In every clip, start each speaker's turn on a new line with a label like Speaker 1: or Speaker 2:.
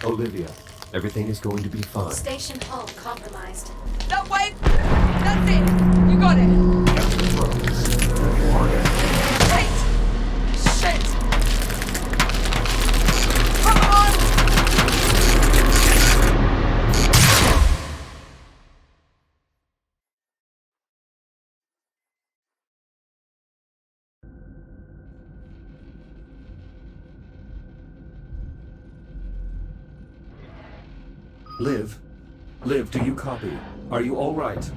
Speaker 1: Olivia, everything is going to be fine.
Speaker 2: Station hull compromised.
Speaker 3: No, wait! That's it! You got it! Wait! Shit! Come on!
Speaker 1: Liv? Liv, do you copy? Are you all right?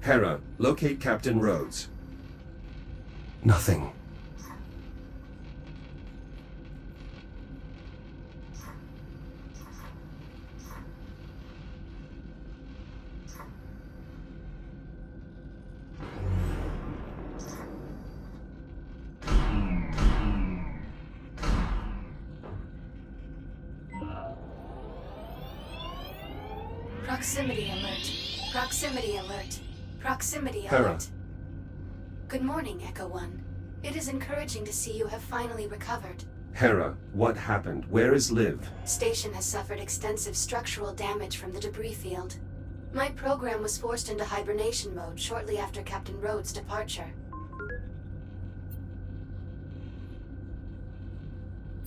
Speaker 1: Hera, locate Captain Rhodes. Nothing.
Speaker 2: Proximity alert. Proximity alert. Proximity
Speaker 1: Hera.
Speaker 2: alert. Good morning, Echo 1. It is encouraging to see you have finally recovered.
Speaker 1: Hera, what happened? Where is Liv?
Speaker 2: Station has suffered extensive structural damage from the debris field. My program was forced into hibernation mode shortly after Captain Rhodes' departure.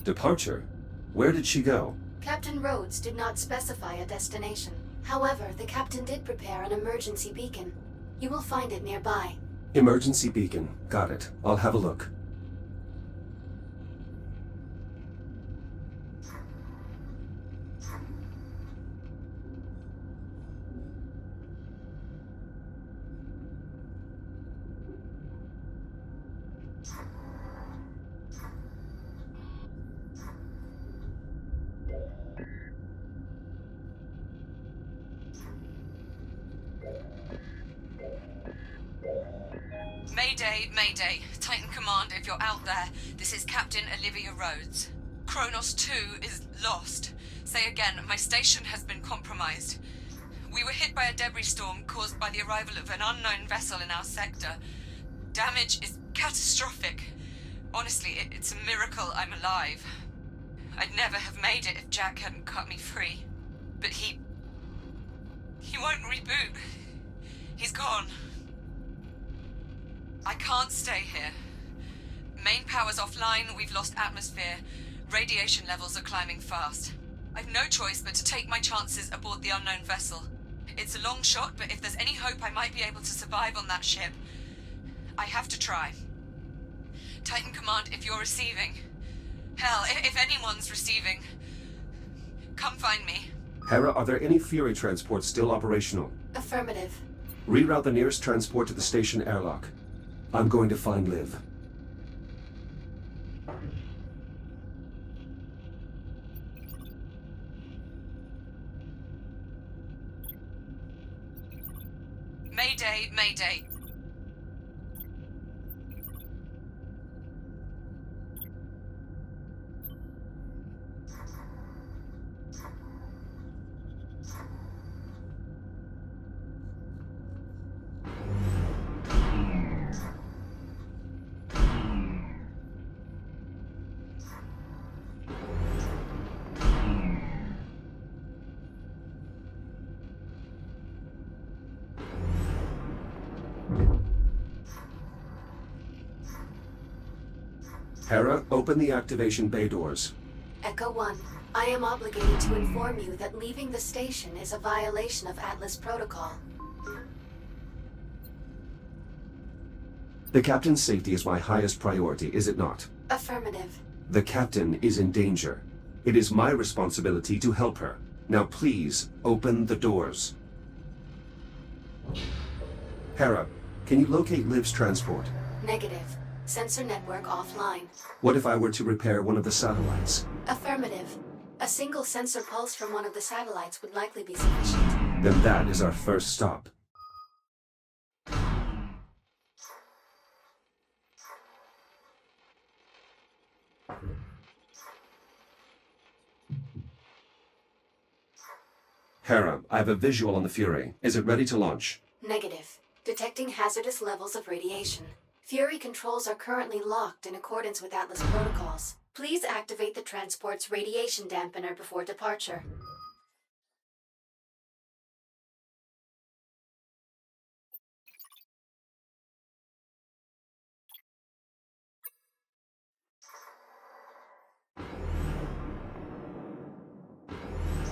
Speaker 1: Departure? Where did she go?
Speaker 2: Captain Rhodes did not specify a destination. However, the captain did prepare an emergency beacon. You will find it nearby.
Speaker 1: Emergency beacon. Got it. I'll have a look.
Speaker 3: Mayday, Mayday. Titan Command, if you're out there, this is Captain Olivia Rhodes. Kronos 2 is lost. Say again, my station has been compromised. We were hit by a debris storm caused by the arrival of an unknown vessel in our sector. Damage is catastrophic. Honestly, it's a miracle I'm alive. I'd never have made it if Jack hadn't cut me free. But he won't reboot. He's gone. I can't stay here. Main power's offline, we've lost atmosphere. Radiation levels are climbing fast. I've no choice but to take my chances aboard the unknown vessel. It's a long shot, but if there's any hope I might be able to survive on that ship, I have to try. Titan Command, if you're receiving. Hell, if anyone's receiving, come find me.
Speaker 1: Hera, are there any Fury transports still operational?
Speaker 2: Affirmative.
Speaker 1: Reroute the nearest transport to the station airlock. I'm going to find Liv.
Speaker 3: Mayday, Mayday.
Speaker 1: Hera, open the activation bay doors.
Speaker 2: Echo 1, I am obligated to inform you that leaving the station is a violation of Atlas Protocol.
Speaker 1: The captain's safety is my highest priority, is it not?
Speaker 2: Affirmative.
Speaker 1: The captain is in danger. It is my responsibility to help her. Now please, open the doors. Hera, can you locate Liv's transport?
Speaker 2: Negative. Sensor network offline.
Speaker 1: What if I were to repair one of the satellites?
Speaker 2: Affirmative. A single sensor pulse from one of the satellites would likely be sufficient.
Speaker 1: Then that is our first stop. Hera, I have a visual on the Fury. Is it ready to launch?
Speaker 2: Negative. Detecting hazardous levels of radiation. Fury controls are currently locked in accordance with Atlas protocols. Please activate the transport's radiation dampener before departure.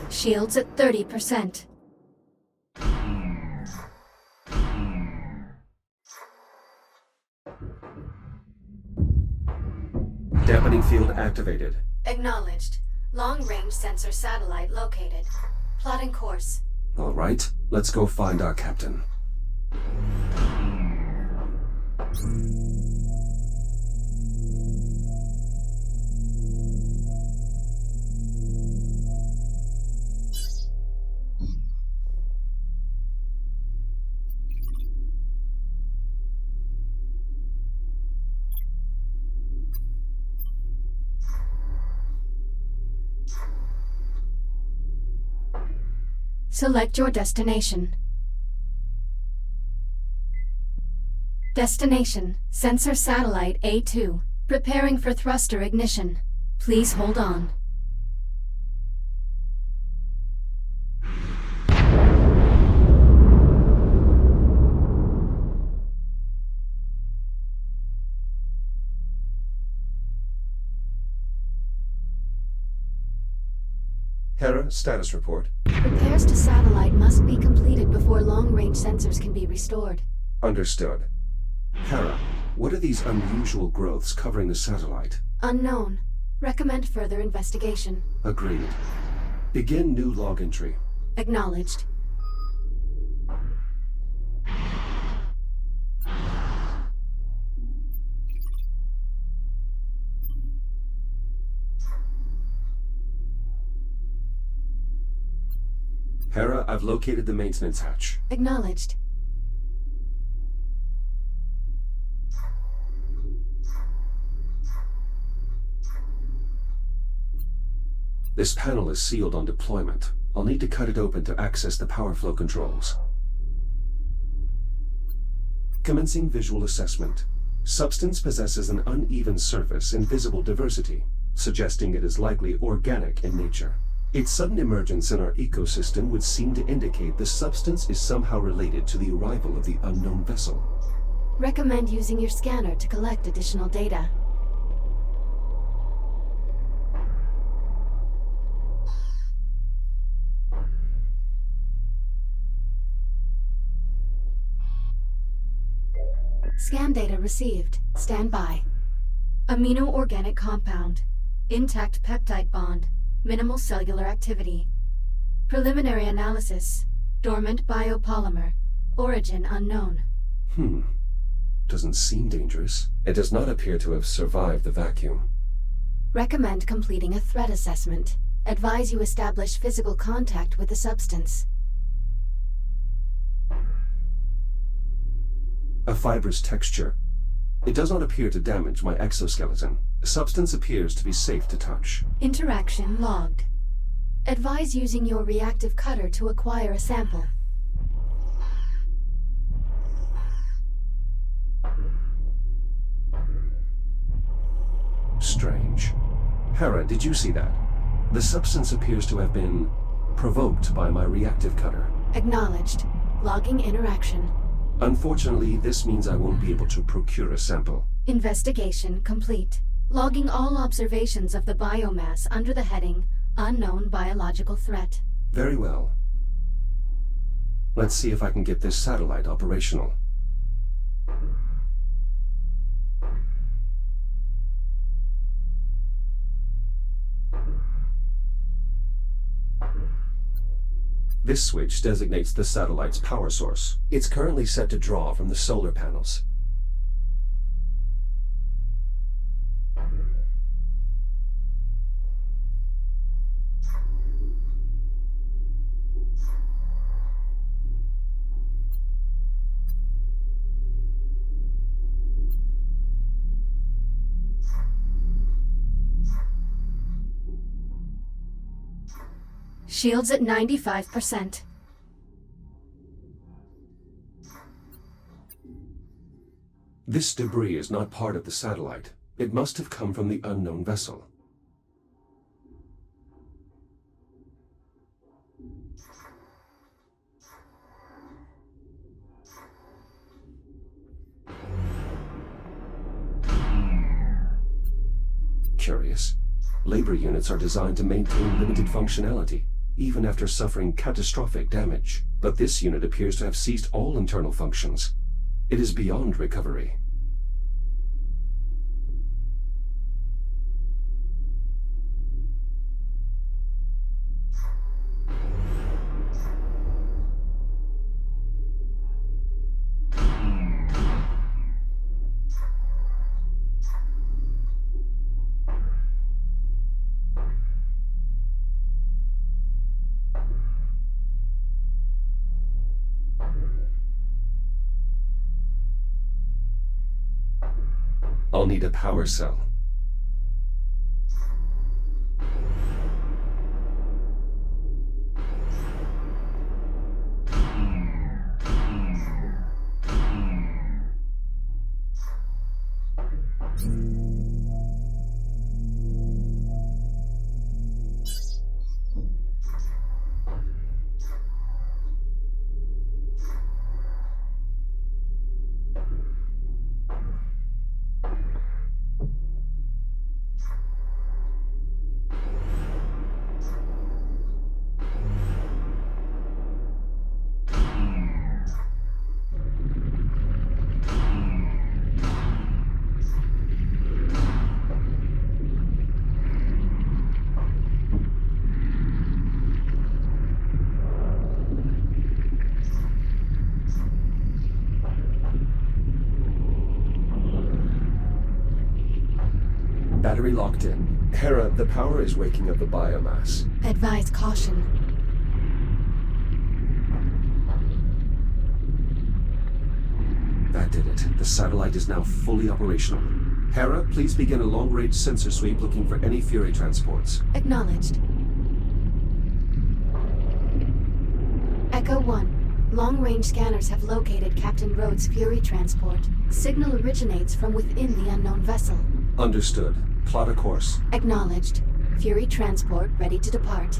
Speaker 2: Shields at 30%.
Speaker 1: Dampening field activated.
Speaker 2: Acknowledged. Long-range sensor satellite located. Plotting course.
Speaker 1: All right, let's go find our captain.
Speaker 2: Select your destination. Destination, Sensor Satellite A2. Preparing for thruster ignition. Please hold on.
Speaker 1: Hera, status report.
Speaker 2: Repairs to satellite must be completed before long-range sensors can be restored.
Speaker 1: Understood. Hera, what are these unusual growths covering the satellite?
Speaker 2: Unknown. Recommend further investigation.
Speaker 1: Agreed. Begin new log entry.
Speaker 2: Acknowledged.
Speaker 1: Hera, I've located the maintenance hatch.
Speaker 2: Acknowledged.
Speaker 1: This panel is sealed on deployment. I'll need to cut it open to access the power flow controls. Commencing visual assessment. Substance possesses an uneven surface and visible diversity, suggesting it is likely organic in nature. Its sudden emergence in our ecosystem would seem to indicate the substance is somehow related to the arrival of the unknown vessel.
Speaker 2: Recommend using your scanner to collect additional data. Scan data received. Stand by. Amino-organic compound. Intact peptide bond. Minimal cellular activity. Preliminary analysis. Dormant biopolymer. Origin unknown.
Speaker 1: Doesn't seem dangerous. It does not appear to have survived the vacuum.
Speaker 2: Recommend completing a threat assessment. Advise you establish physical contact with the substance.
Speaker 1: A fibrous texture. It does not appear to damage my exoskeleton. The substance appears to be safe to touch.
Speaker 2: Interaction logged. Advise using your reactive cutter to acquire a sample.
Speaker 1: Strange. Hera, did you see that? The substance appears to have been provoked by my reactive cutter.
Speaker 2: Acknowledged. Logging interaction.
Speaker 1: Unfortunately, this means I won't be able to procure a sample.
Speaker 2: Investigation complete. Logging all observations of the biomass under the heading Unknown Biological Threat.
Speaker 1: Very well. Let's see if I can get this satellite operational. This switch designates the satellite's power source. It's currently set to draw from the solar panels.
Speaker 2: Shields at 95%.
Speaker 1: This debris is not part of the satellite. It must have come from the unknown vessel. Curious. Labor units are designed to maintain limited functionality, even after suffering catastrophic damage. But this unit appears to have ceased all internal functions. It is beyond recovery. I'll need a power cell. Battery locked in. Hera, the power is waking up the biomass.
Speaker 2: Advise caution.
Speaker 1: That did it. The satellite is now fully operational. Hera, please begin a long-range sensor sweep looking for any Fury transports.
Speaker 2: Acknowledged. Echo 1. Long-range scanners have located Captain Rhodes' Fury transport. Signal originates from within the unknown vessel.
Speaker 1: Understood. Plot a course.
Speaker 2: Acknowledged. Fury transport ready to depart.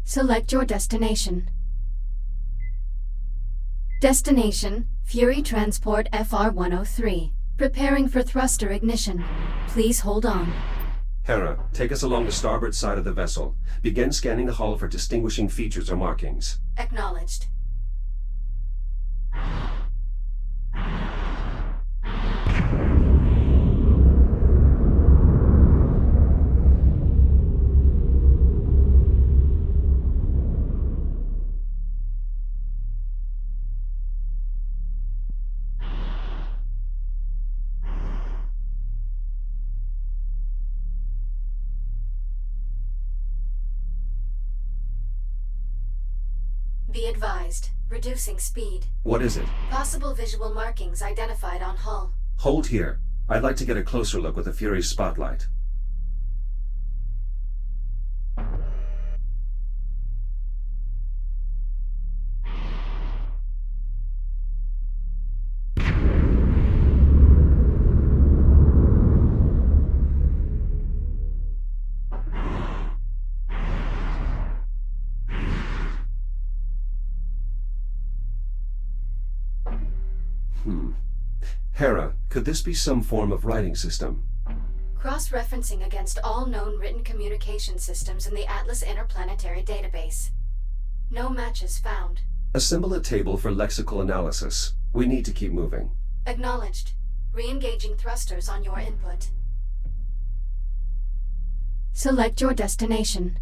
Speaker 2: Select your destination. Destination, Fury Transport FR103. Preparing for thruster ignition. Please hold on.
Speaker 1: Hera, take us along the starboard side of the vessel. Begin scanning the hull for distinguishing features or markings.
Speaker 2: Acknowledged. Be advised. Reducing speed.
Speaker 1: What is it?
Speaker 2: Possible visual markings identified on hull.
Speaker 1: Hold here. I'd like to get a closer look with the Fury's spotlight. Hera, could this be some form of writing system?
Speaker 2: Cross-referencing against all known written communication systems in the Atlas Interplanetary Database. No matches found.
Speaker 1: Assemble a table for lexical analysis. We need to keep moving.
Speaker 2: Acknowledged. Re-engaging thrusters on your input. Select your destination.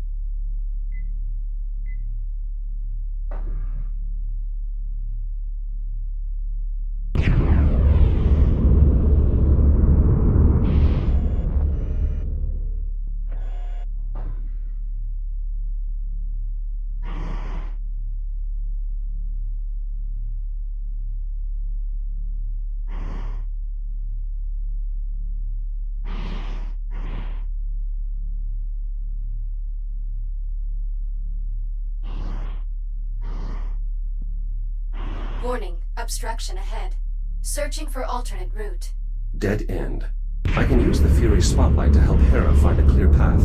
Speaker 2: Warning, obstruction ahead. Searching for alternate route.
Speaker 1: Dead end. I can use the Fury spotlight to help Hera find a clear path.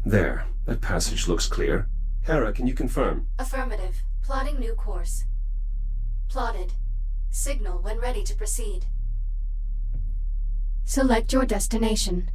Speaker 1: There. That passage looks clear. Hera, can you confirm?
Speaker 2: Affirmative. Plotting new course. Plotted. Signal when ready to proceed. Select your destination.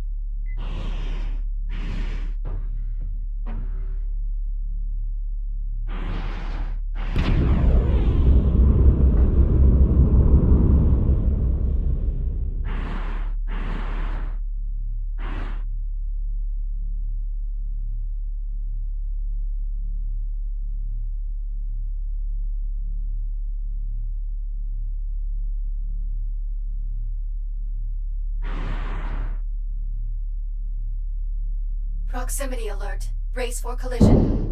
Speaker 2: Proximity alert. Brace for collision.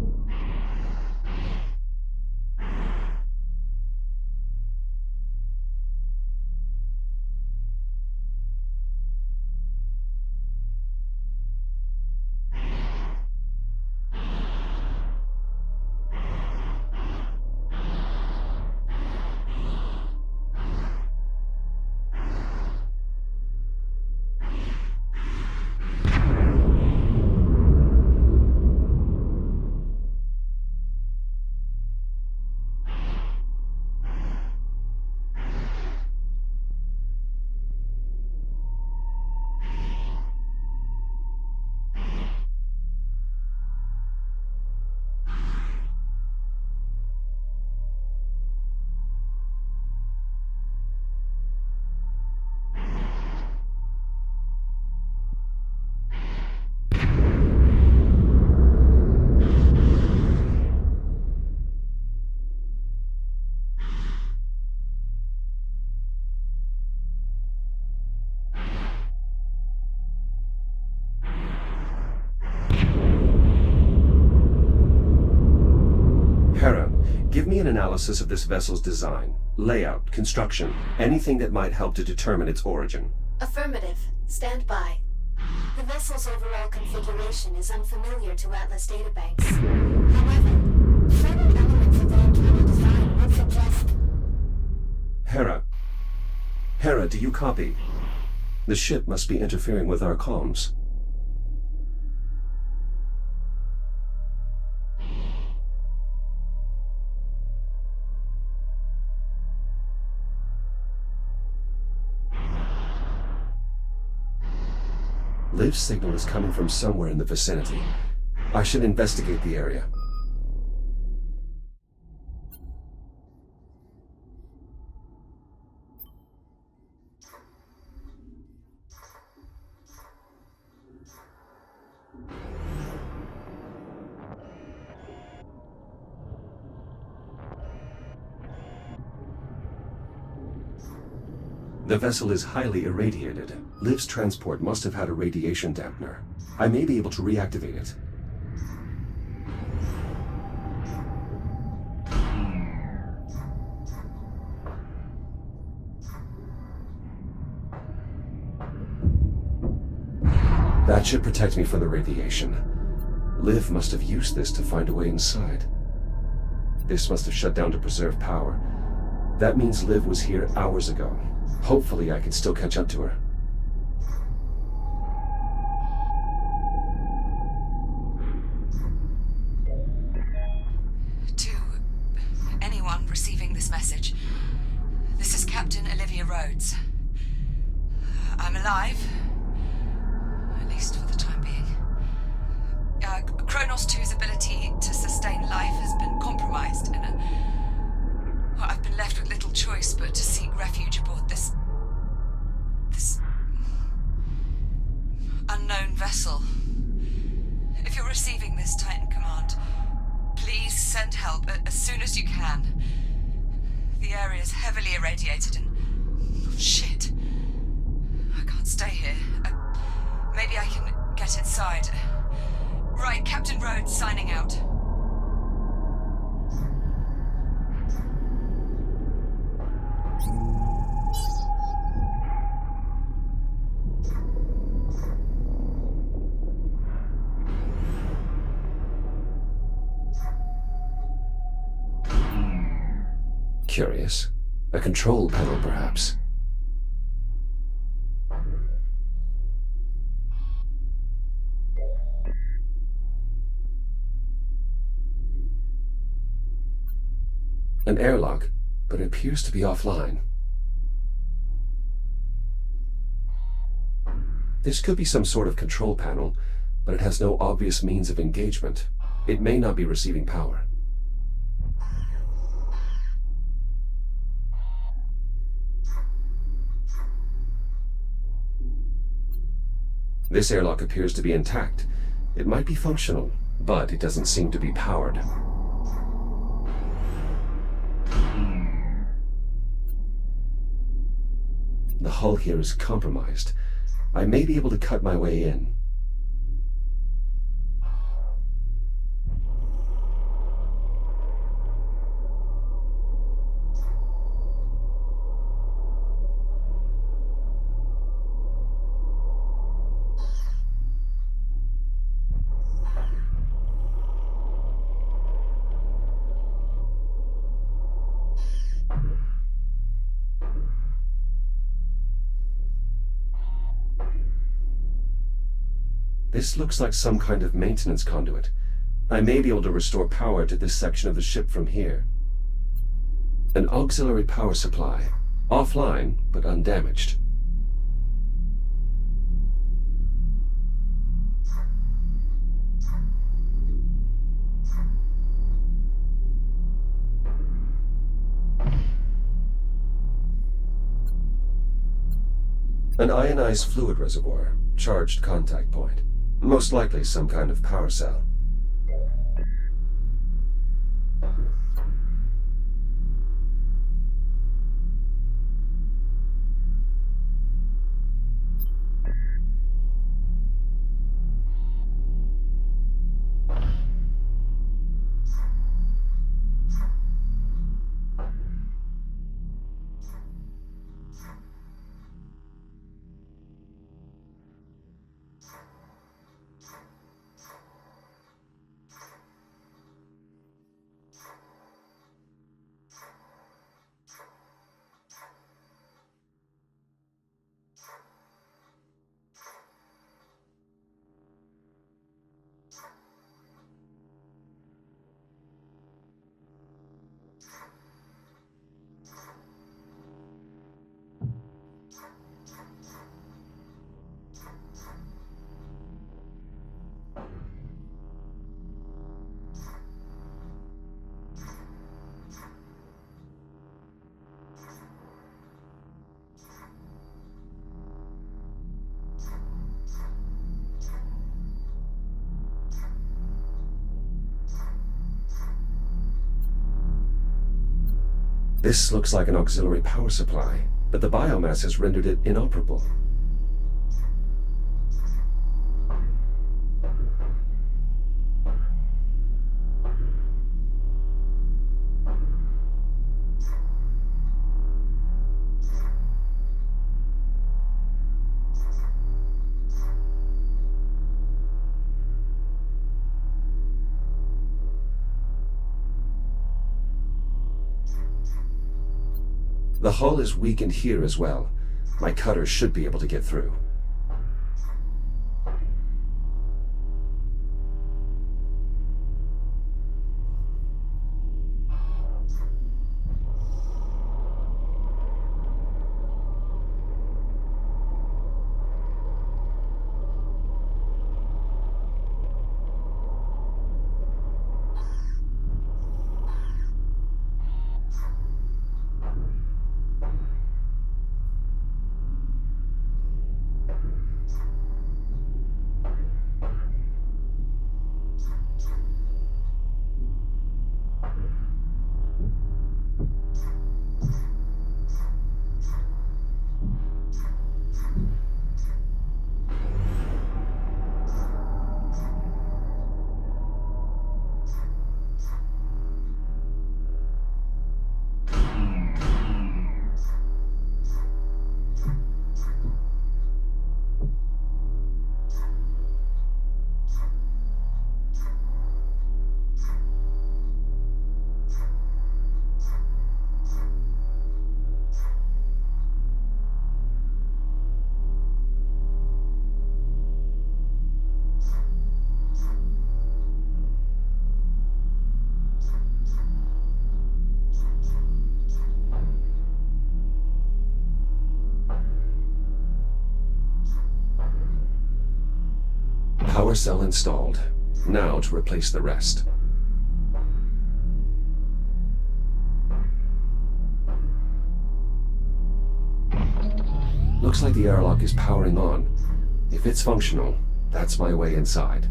Speaker 1: Hera, give me an analysis of this vessel's design, layout, construction, anything that might help to determine its origin.
Speaker 2: Affirmative. Stand by. The vessel's overall configuration is unfamiliar to Atlas databanks. However, certain elements of the internal design would suggest...
Speaker 1: Hera, do you copy? The ship must be interfering with our comms. Liv's signal is coming from somewhere in the vicinity. I should investigate the area. The vessel is highly irradiated. Liv's transport must have had a radiation dampener. I may be able to reactivate it. That should protect me from the radiation. Liv must have used this to find a way inside. This must have shut down to preserve power. That means Liv was here hours ago. Hopefully I can still catch up to her.
Speaker 3: To anyone receiving this message, this is Captain Olivia Rhodes. I'm alive, at least for the time being. Kronos 2's ability to sustain life has been compromised in I've been left with little choice but to seek refuge aboard this unknown vessel. If you're receiving this, Titan Command, please send help as soon as you can. The area is heavily irradiated and... shit. I can't stay here. Maybe I can get inside. Right, Captain Rhodes signing out.
Speaker 1: Curious. A control panel, perhaps. An airlock, but it appears to be offline. This could be some sort of control panel, but it has no obvious means of engagement. It may not be receiving power. This airlock appears to be intact. It might be functional, but it doesn't seem to be powered. The hull here is compromised. I may be able to cut my way in. This looks like some kind of maintenance conduit. I may be able to restore power to this section of the ship from here. An auxiliary power supply. Offline, but undamaged. An ionized fluid reservoir. Charged contact point. Most likely some kind of power cell. This looks like an auxiliary power supply, but the biomass has rendered it inoperable. The hull is weakened here as well. My cutter should be able to get through. Power cell installed. Now to replace the rest. Looks like the airlock is powering on. If it's functional, that's my way inside.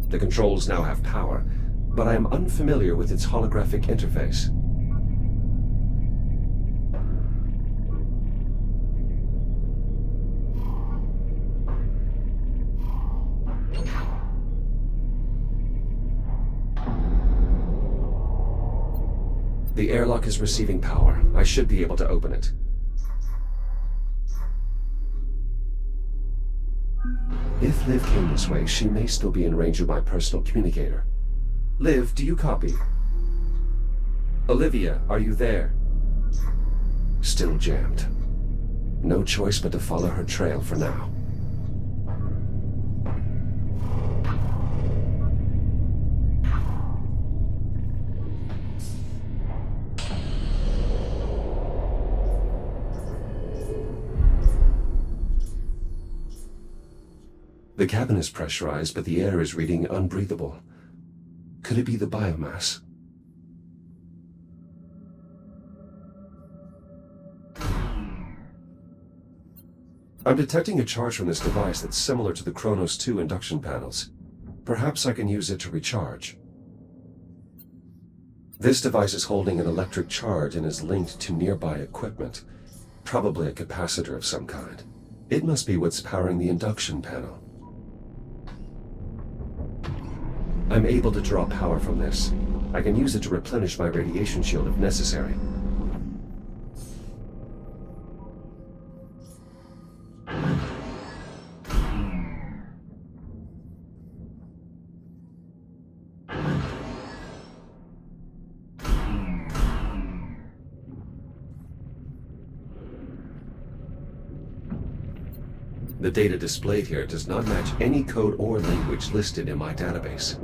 Speaker 1: The controls now have power, but I am unfamiliar with its holographic interface. The airlock is receiving power. I should be able to open it. If Liv came this way, she may still be in range of my personal communicator. Liv, do you copy? Olivia, are you there? Still jammed. No choice but to follow her trail for now. The cabin is pressurized, but the air is reading unbreathable. Could it be the biomass? I'm detecting a charge from this device that's similar to the Kronos 2 induction panels. Perhaps I can use it to recharge. This device is holding an electric charge and is linked to nearby equipment, probably a capacitor of some kind. It must be what's powering the induction panel. I'm able to draw power from this. I can use it to replenish my radiation shield if necessary. The data displayed here does not match any code or language listed in my database.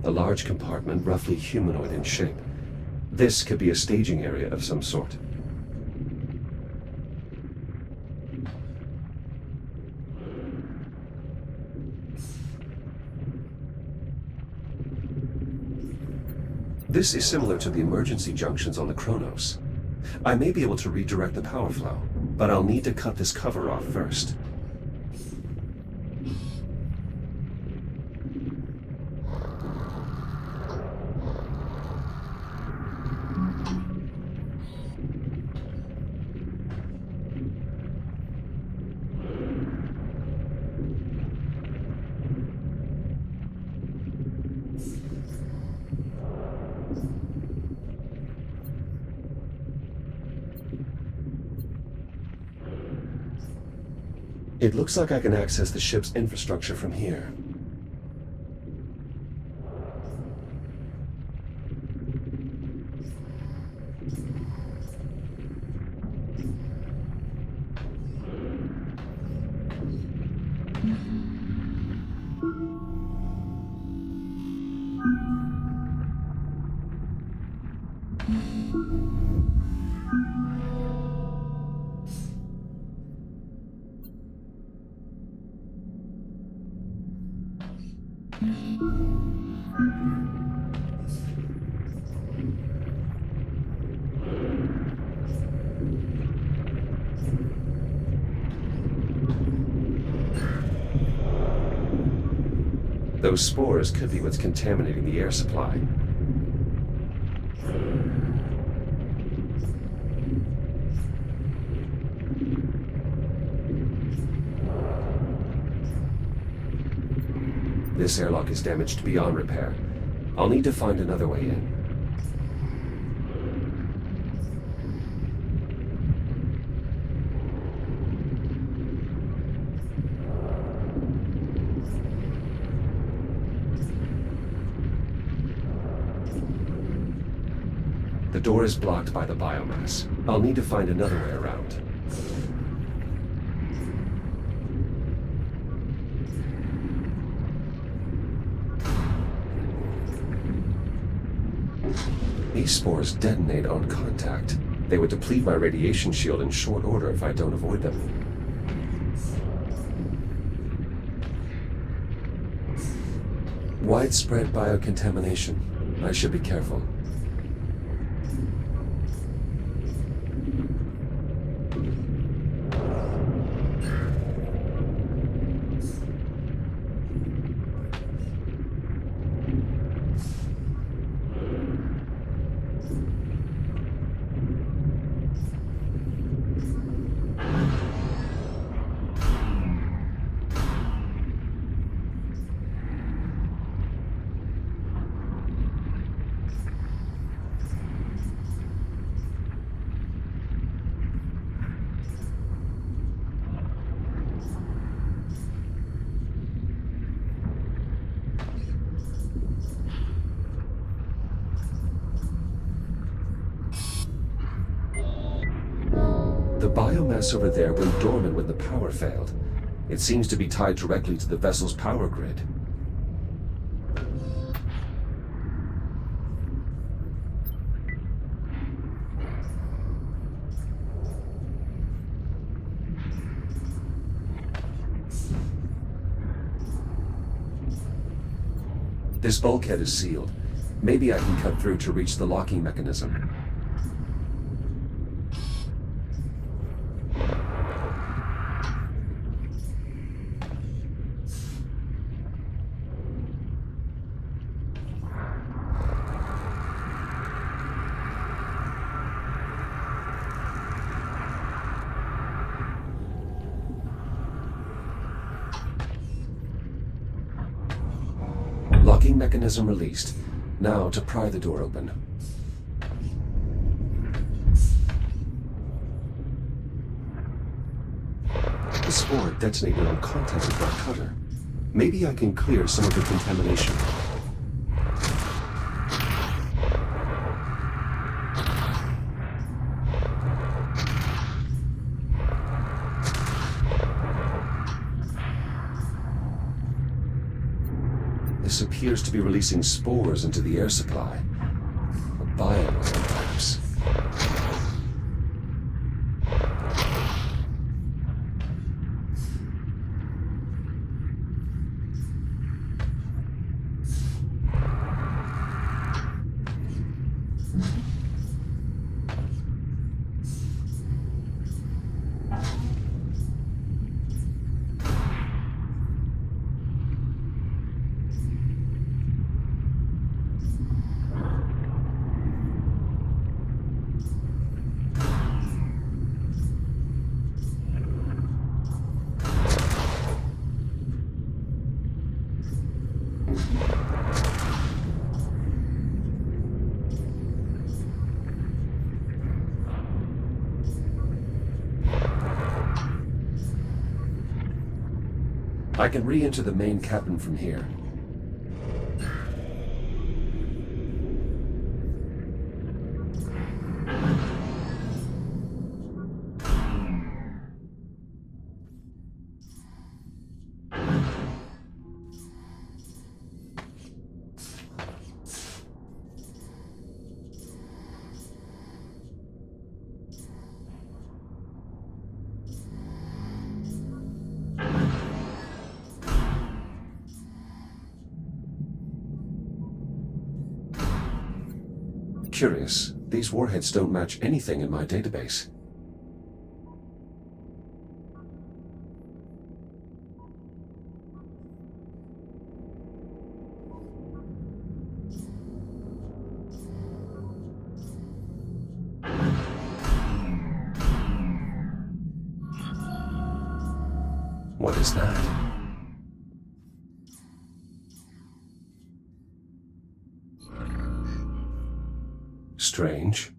Speaker 1: A large compartment, roughly humanoid in shape. This could be a staging area of some sort. This is similar to the emergency junctions on the Kronos. I may be able to redirect the power flow, but I'll need to cut this cover off first. It looks like I can access the ship's infrastructure from here. Those spores could be what's contaminating the air supply. This airlock is damaged beyond repair. I'll need to find another way in. The door is blocked by the biomass. I'll need to find another way around. These spores detonate on contact. They would deplete my radiation shield in short order if I don't avoid them. Widespread biocontamination. I should be careful. The biomass over there went dormant when the power failed. It seems to be tied directly to the vessel's power grid. This bulkhead is sealed. Maybe I can cut through to reach the locking mechanism. Locking mechanism released. Now to pry the door open. The spore detonated on contact with my cutter. Maybe I can clear some of the contamination. This appears to be releasing spores into the air supply. A bioweapon, perhaps. I can re-enter the main cabin from here. Curious, these warheads don't match anything in my database. What is that? Strange.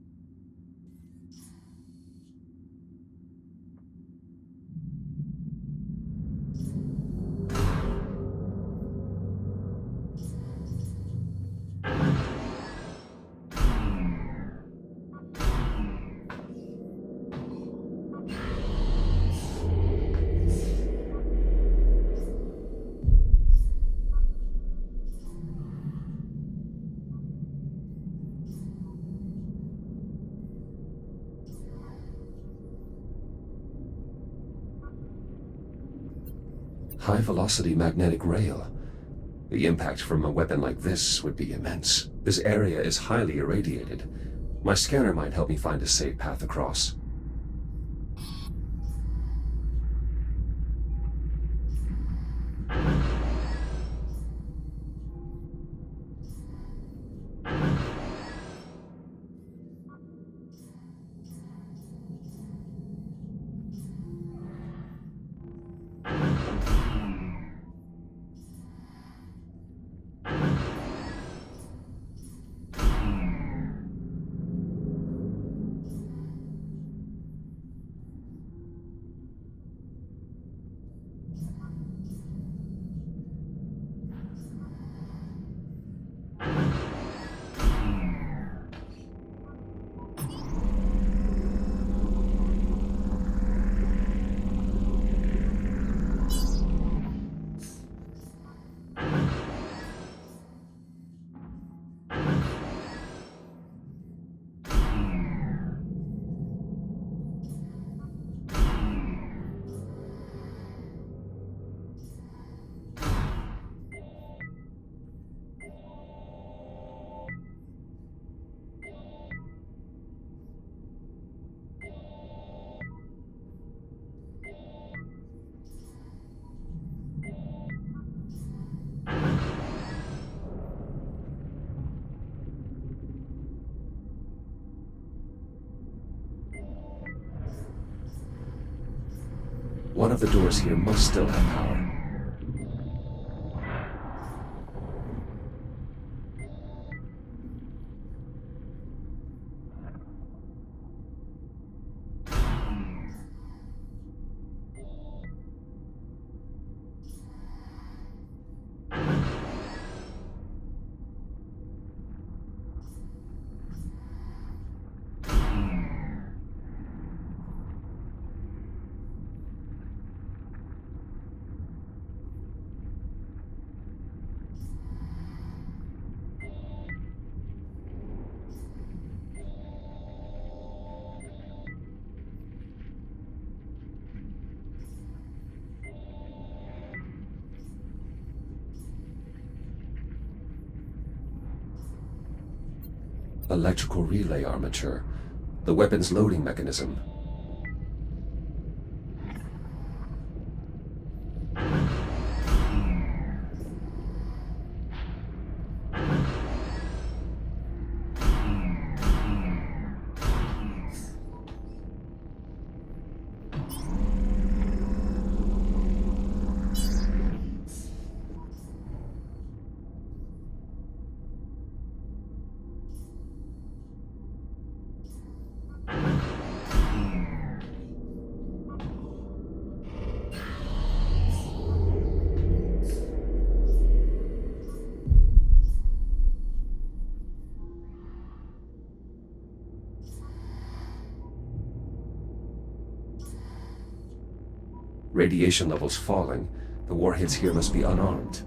Speaker 1: High-velocity magnetic rail. The impact from a weapon like this would be immense. This area is highly irradiated. My scanner might help me find a safe path across. One of the doors here must still have power. Electrical relay armature. The weapon's loading mechanism. Radiation levels falling. The warheads here must be unarmed.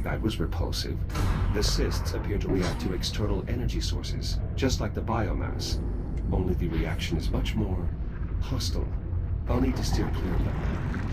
Speaker 1: That was repulsive. The cysts appear to react to external energy sources, just like the biomass. Only the reaction is much more hostile. I'll need to steer clear of them.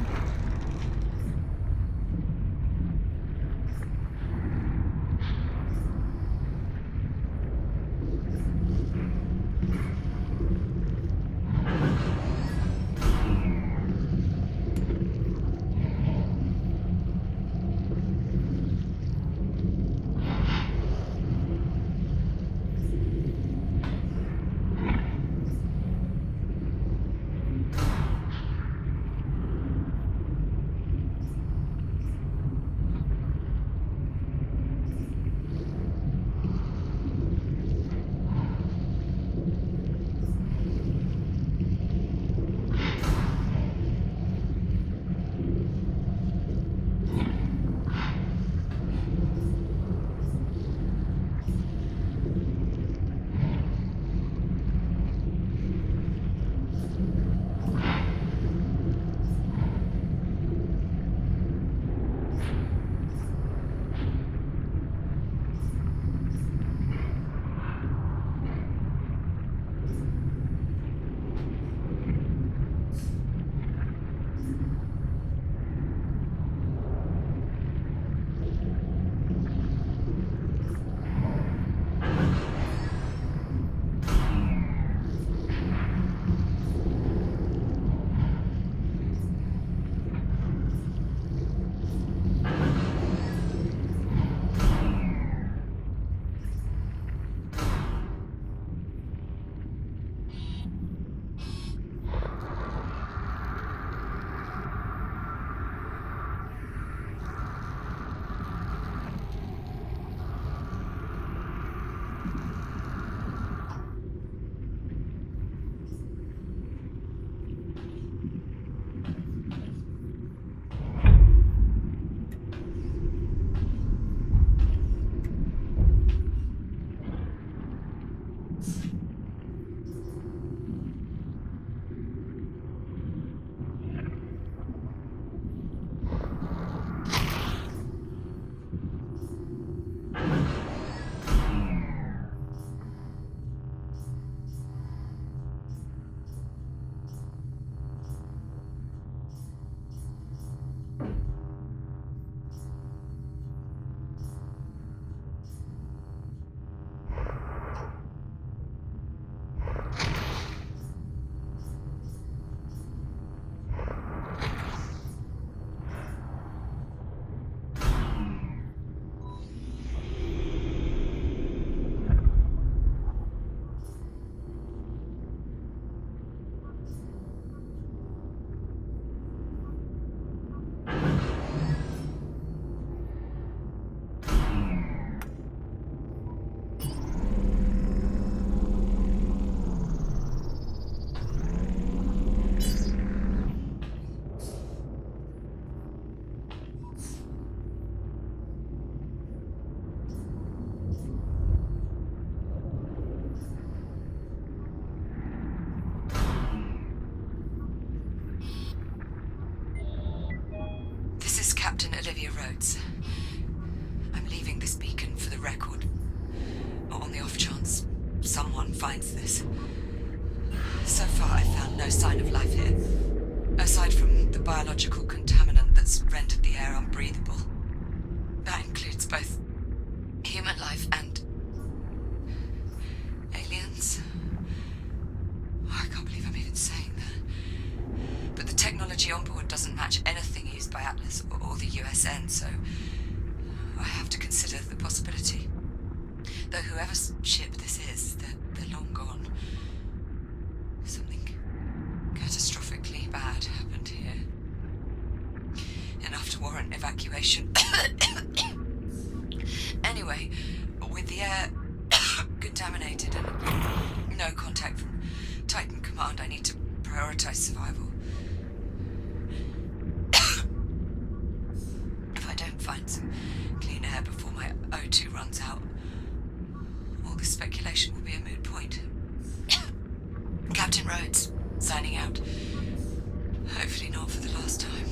Speaker 3: Captain Olivia Rhodes. I'm leaving this beacon for the record, on the off chance someone finds this. So far, I've found no sign of life here, aside from the biological contaminant that's rendered the air unbreathable. That includes both human life and aliens. Oh, I can't believe I'm even saying that. But the technology on board doesn't match anything used by Atlas or the USN, so I have to consider the possibility. Though whoever's ship this is, they're long gone. Something catastrophically bad happened here. Enough to warrant evacuation. Anyway, with the air contaminated and no contact from Titan Command, I need to prioritize survival. If I don't find some clean air before my O2 runs out, all this speculation will be a moot point. Captain Rhodes, signing out. Hopefully not for the last time.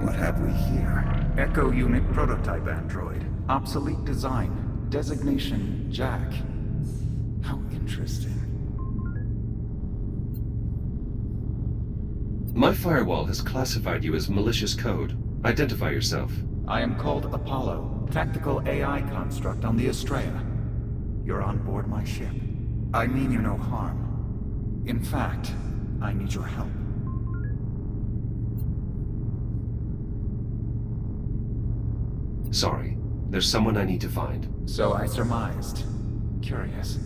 Speaker 4: What have we here? Echo Unit Prototype Android. Obsolete design. Designation Jack. How interesting.
Speaker 1: My firewall has classified you as malicious code. Identify yourself.
Speaker 4: I am called Apollo, tactical AI construct on the Estrella. You're on board my ship. I mean you no harm. In fact, I need your help.
Speaker 1: Sorry, there's someone I need to find.
Speaker 4: So I surmised. Curious.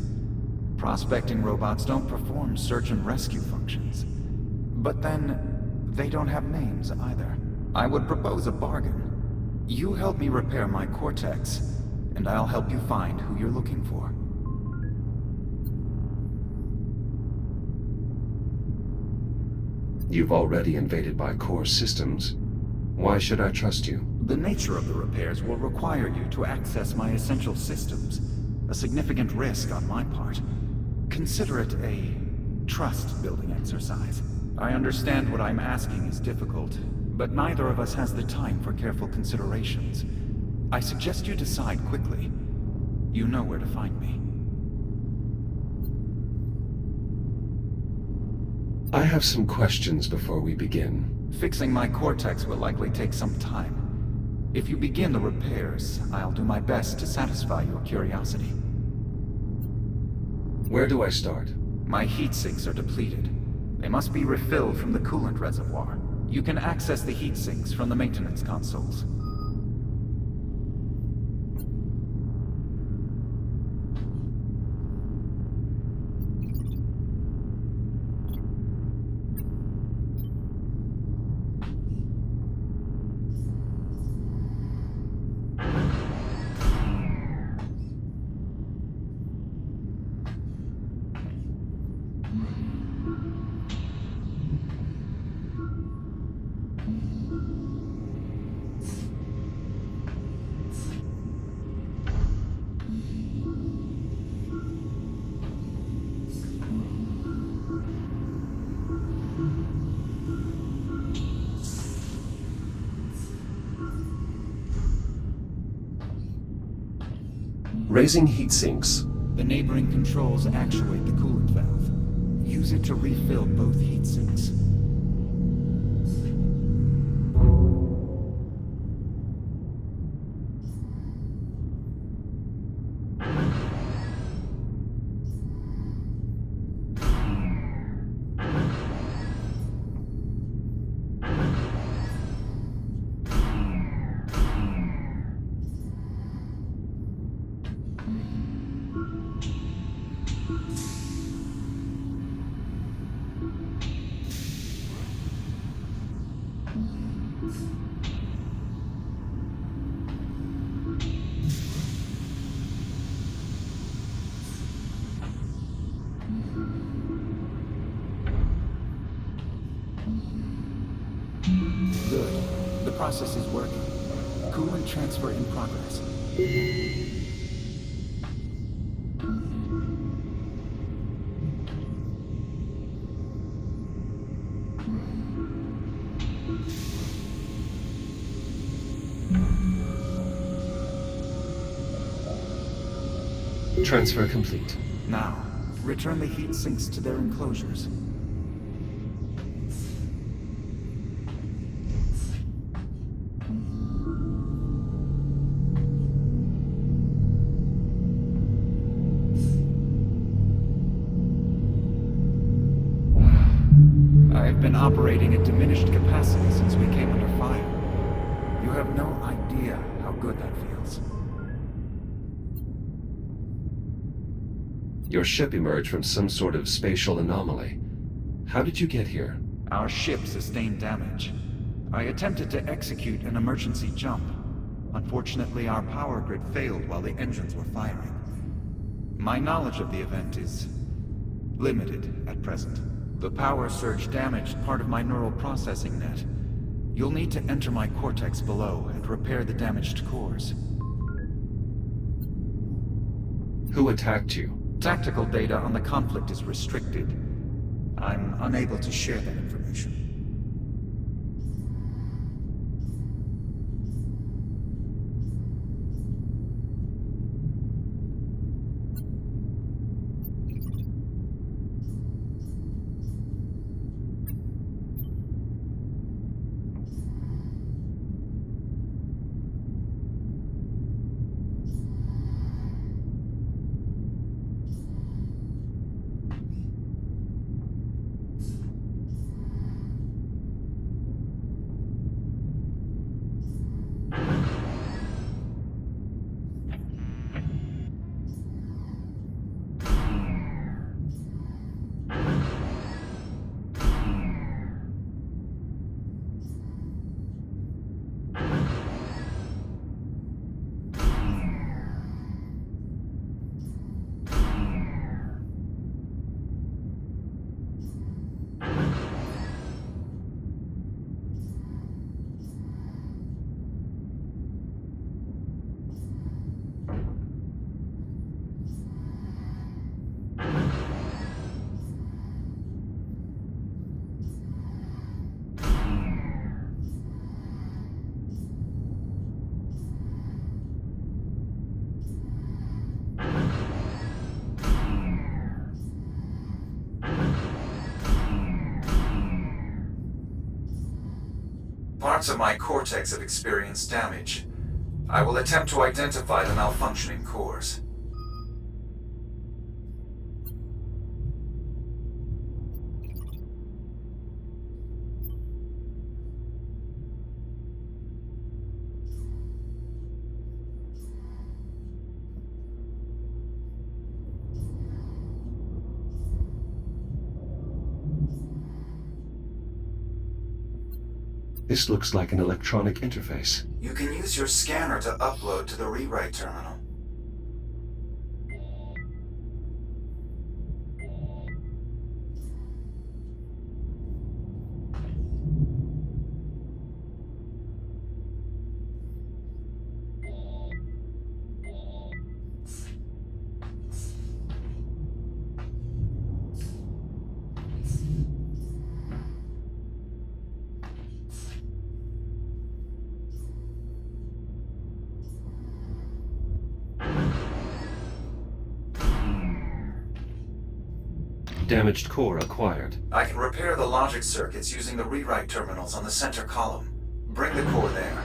Speaker 4: Prospecting robots don't perform search and rescue functions. But then, they don't have names either. I would propose a bargain. You help me repair my cortex, and I'll help you find who you're looking for.
Speaker 1: You've already invaded my core systems. Why should I trust you?
Speaker 4: The nature of the repairs will require you to access my essential systems. A significant risk on my part. Consider it a trust-building exercise. I understand what I'm asking is difficult, but neither of us has the time for careful considerations. I suggest you decide quickly. You know where to find me.
Speaker 1: I have some questions before we begin.
Speaker 4: Fixing my cortex will likely take some time. If you begin the repairs, I'll do my best to satisfy your curiosity.
Speaker 1: Where do I start?
Speaker 4: My heat sinks are depleted. They must be refilled from the coolant reservoir. You can access the heat sinks from the maintenance consoles.
Speaker 1: Raising heat sinks.
Speaker 4: The neighboring controls actuate the coolant valve. Use it to refill both heat sinks. Good. The process is working. Coolant transfer in progress.
Speaker 1: Transfer complete.
Speaker 4: Now, return the heat sinks to their enclosures. I've been operating at diminished capacity since we came under fire. You have no idea how good that feels.
Speaker 1: Your ship emerged from some sort of spatial anomaly. How did you get here?
Speaker 4: Our ship sustained damage. I attempted to execute an emergency jump. Unfortunately, our power grid failed while the engines were firing. My knowledge of the event is limited at present. The power surge damaged part of my neural processing net. You'll need to enter my cortex below and repair the damaged cores.
Speaker 1: Who attacked you?
Speaker 4: Tactical data on the conflict is restricted. I'm unable to share that information. Parts of my cortex have experienced damage. I will attempt to identify the malfunctioning cores.
Speaker 1: This looks like an electronic interface.
Speaker 4: You can use your scanner to upload to the rewrite terminal.
Speaker 1: Damaged core acquired.
Speaker 4: I can repair the logic circuits using the rewrite terminals on the center column. Bring the core there.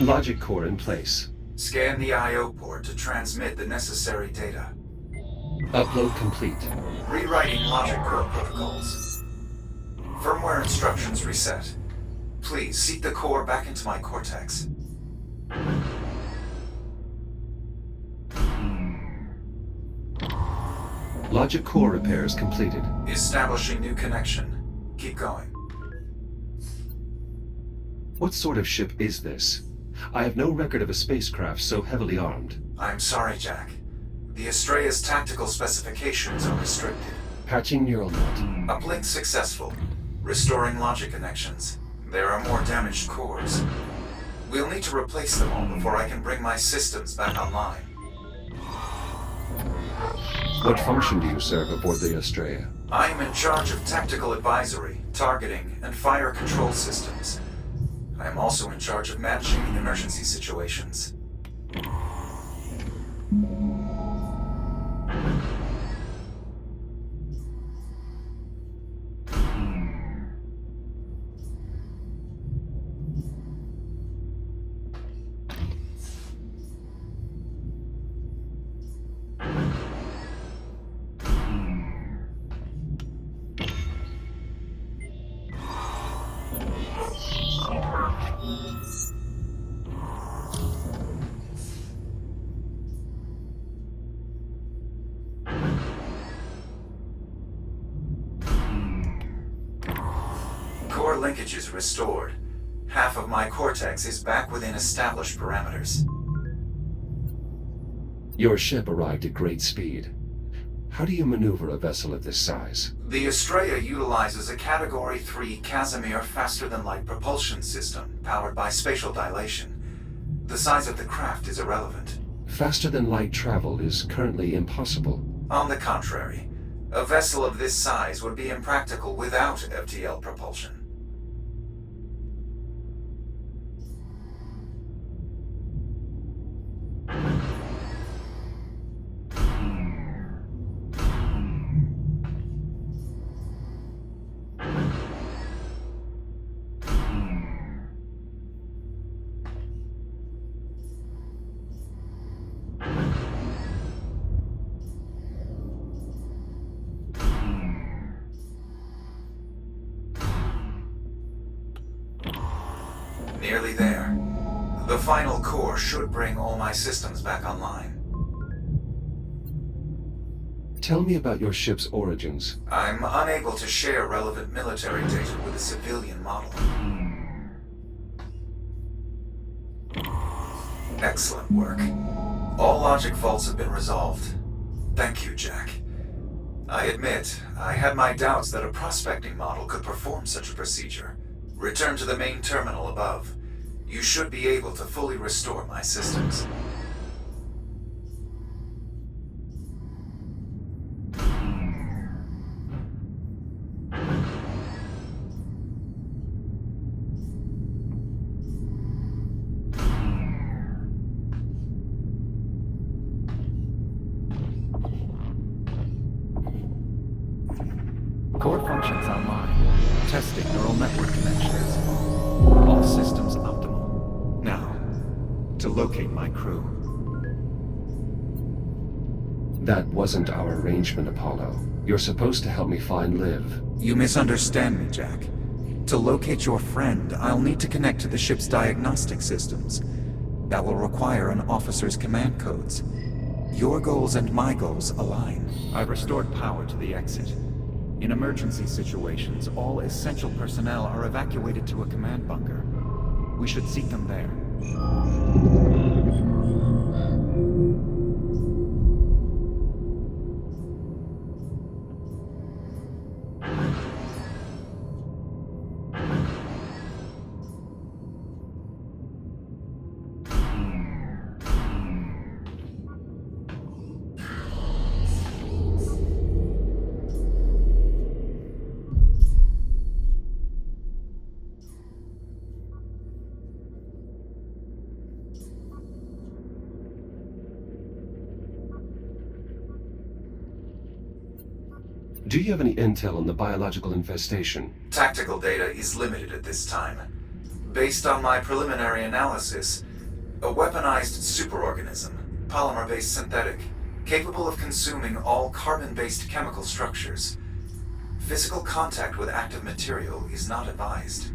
Speaker 1: Logic core in place.
Speaker 4: Scan the I/O port to transmit the necessary data.
Speaker 1: Upload complete.
Speaker 4: Rewriting logic core protocols. Firmware instructions reset. Please seat the core back into my cortex.
Speaker 1: Logic core repairs completed.
Speaker 4: Establishing new connection. Keep going.
Speaker 1: What sort of ship is this? I have no record of a spacecraft so heavily armed.
Speaker 4: I'm sorry, Jack. The Astrea's tactical specifications are restricted.
Speaker 1: Patching neural net.
Speaker 4: Uplink successful. Restoring logic connections. There are more damaged cores. We'll need to replace them all before I can bring my systems back online.
Speaker 1: What function do you serve aboard the Astrea?
Speaker 4: I am in charge of tactical advisory, targeting, and fire control systems. I am also in charge of managing emergency situations. Core linkages restored. Half of my cortex is back within established parameters.
Speaker 1: Your ship arrived at great speed. How do you maneuver a vessel of this size?
Speaker 4: The Astrea utilizes a Category 3 Casimir faster-than-light propulsion system powered by spatial dilation. The size of the craft is irrelevant.
Speaker 1: Faster-than-light travel is currently impossible.
Speaker 4: On the contrary, a vessel of this size would be impractical without FTL propulsion. Nearly there. The final core should bring all my systems back online.
Speaker 1: Tell me about your ship's origins.
Speaker 4: I'm unable to share relevant military data with a civilian model. Excellent work. All logic faults have been resolved. Thank you, Jack. I admit, I had my doubts that a prospecting model could perform such a procedure. Return to the main terminal above. You should be able to fully restore my systems. Core functions online. Testing neural network connections. All systems optimal. Now, to locate my crew.
Speaker 1: That wasn't our arrangement, Apollo. You're supposed to help me find Liv.
Speaker 4: You misunderstand me, Jack. To locate your friend, I'll need to connect to the ship's diagnostic systems. That will require an officer's command codes. Your goals and my goals align. I've restored power to the exit. In emergency situations, all essential personnel are evacuated to a command bunker. We should seek them there.
Speaker 1: Do you have any intel on the biological infestation?
Speaker 4: Tactical data is limited at this time. Based on my preliminary analysis, a weaponized superorganism, polymer-based synthetic, capable of consuming all carbon-based chemical structures. Physical contact with active material is not advised.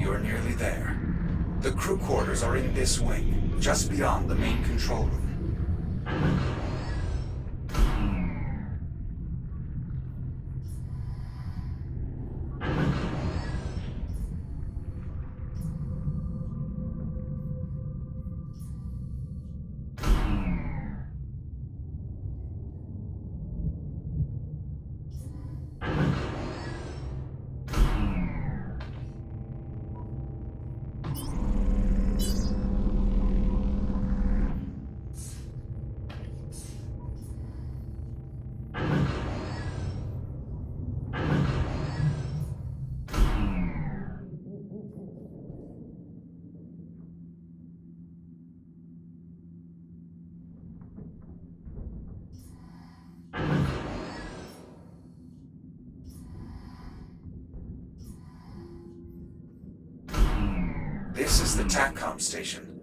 Speaker 4: You're nearly there. The crew quarters are in this wing, just beyond the main control room. This is the TACCOM station.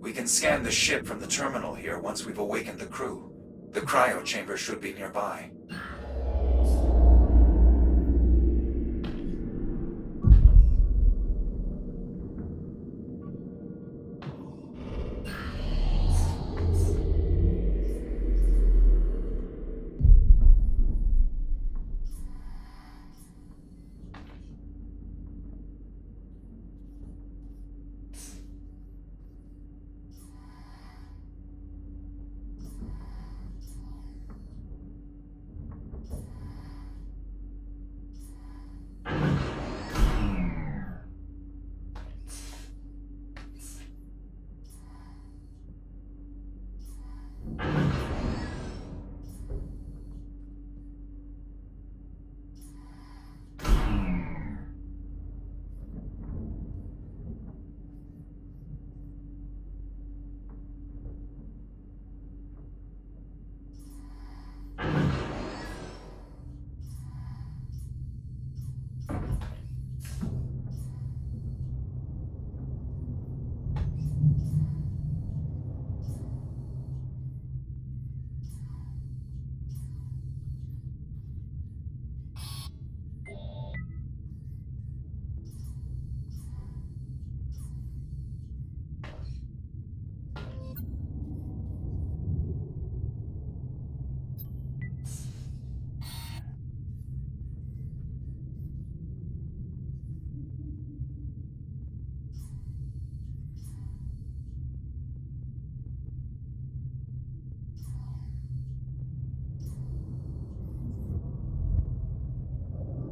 Speaker 4: We can scan the ship from the terminal here once we've awakened the crew. The cryo chamber should be nearby.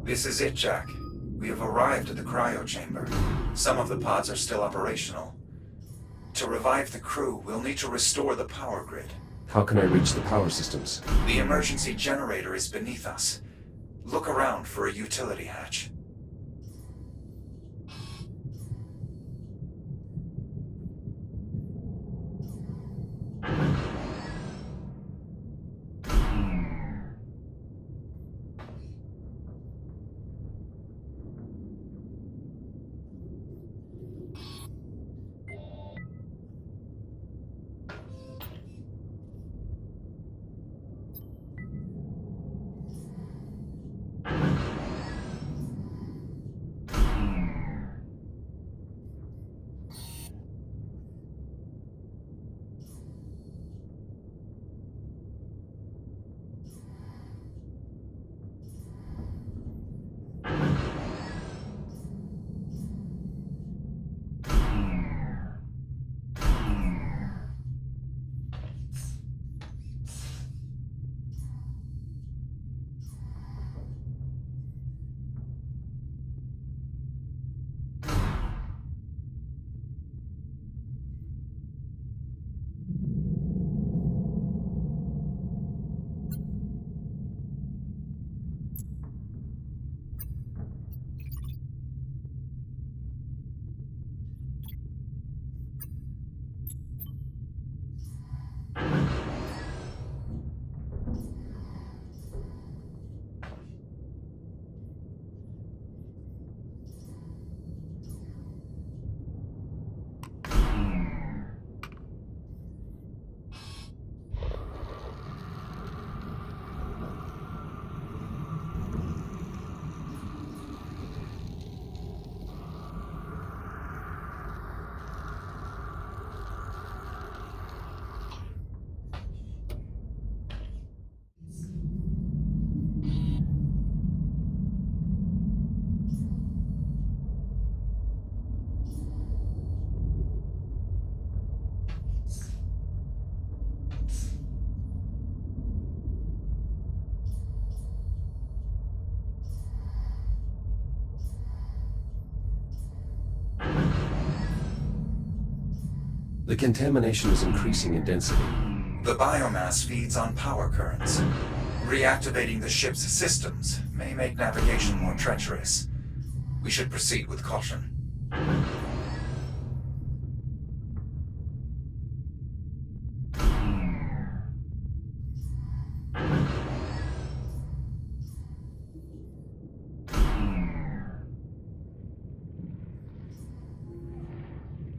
Speaker 4: This is it, Jack. We have arrived at the cryo chamber. Some of the pods are still operational. To revive the crew, we'll need to restore the power grid.
Speaker 1: How can I reach the power systems?
Speaker 4: The emergency generator is beneath us. Look around for a utility hatch.
Speaker 1: The contamination is increasing in density.
Speaker 4: The biomass feeds on power currents. Reactivating the ship's systems may make navigation more treacherous. We should proceed with caution.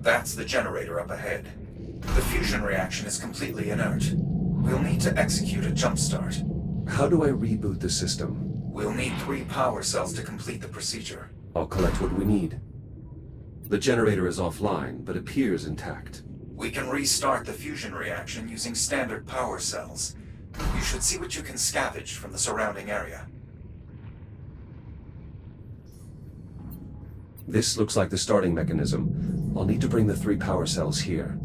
Speaker 4: That's the generator up ahead. The fusion reaction is completely inert. We'll need to execute a jump start.
Speaker 1: How do I reboot the system?
Speaker 4: We'll need 3 power cells to complete the procedure.
Speaker 1: I'll collect what we need. The generator is offline, but appears intact.
Speaker 4: We can restart the fusion reaction using standard power cells. You should see what you can scavenge from the surrounding area.
Speaker 1: This looks like the starting mechanism. I'll need to bring the 3 power cells here.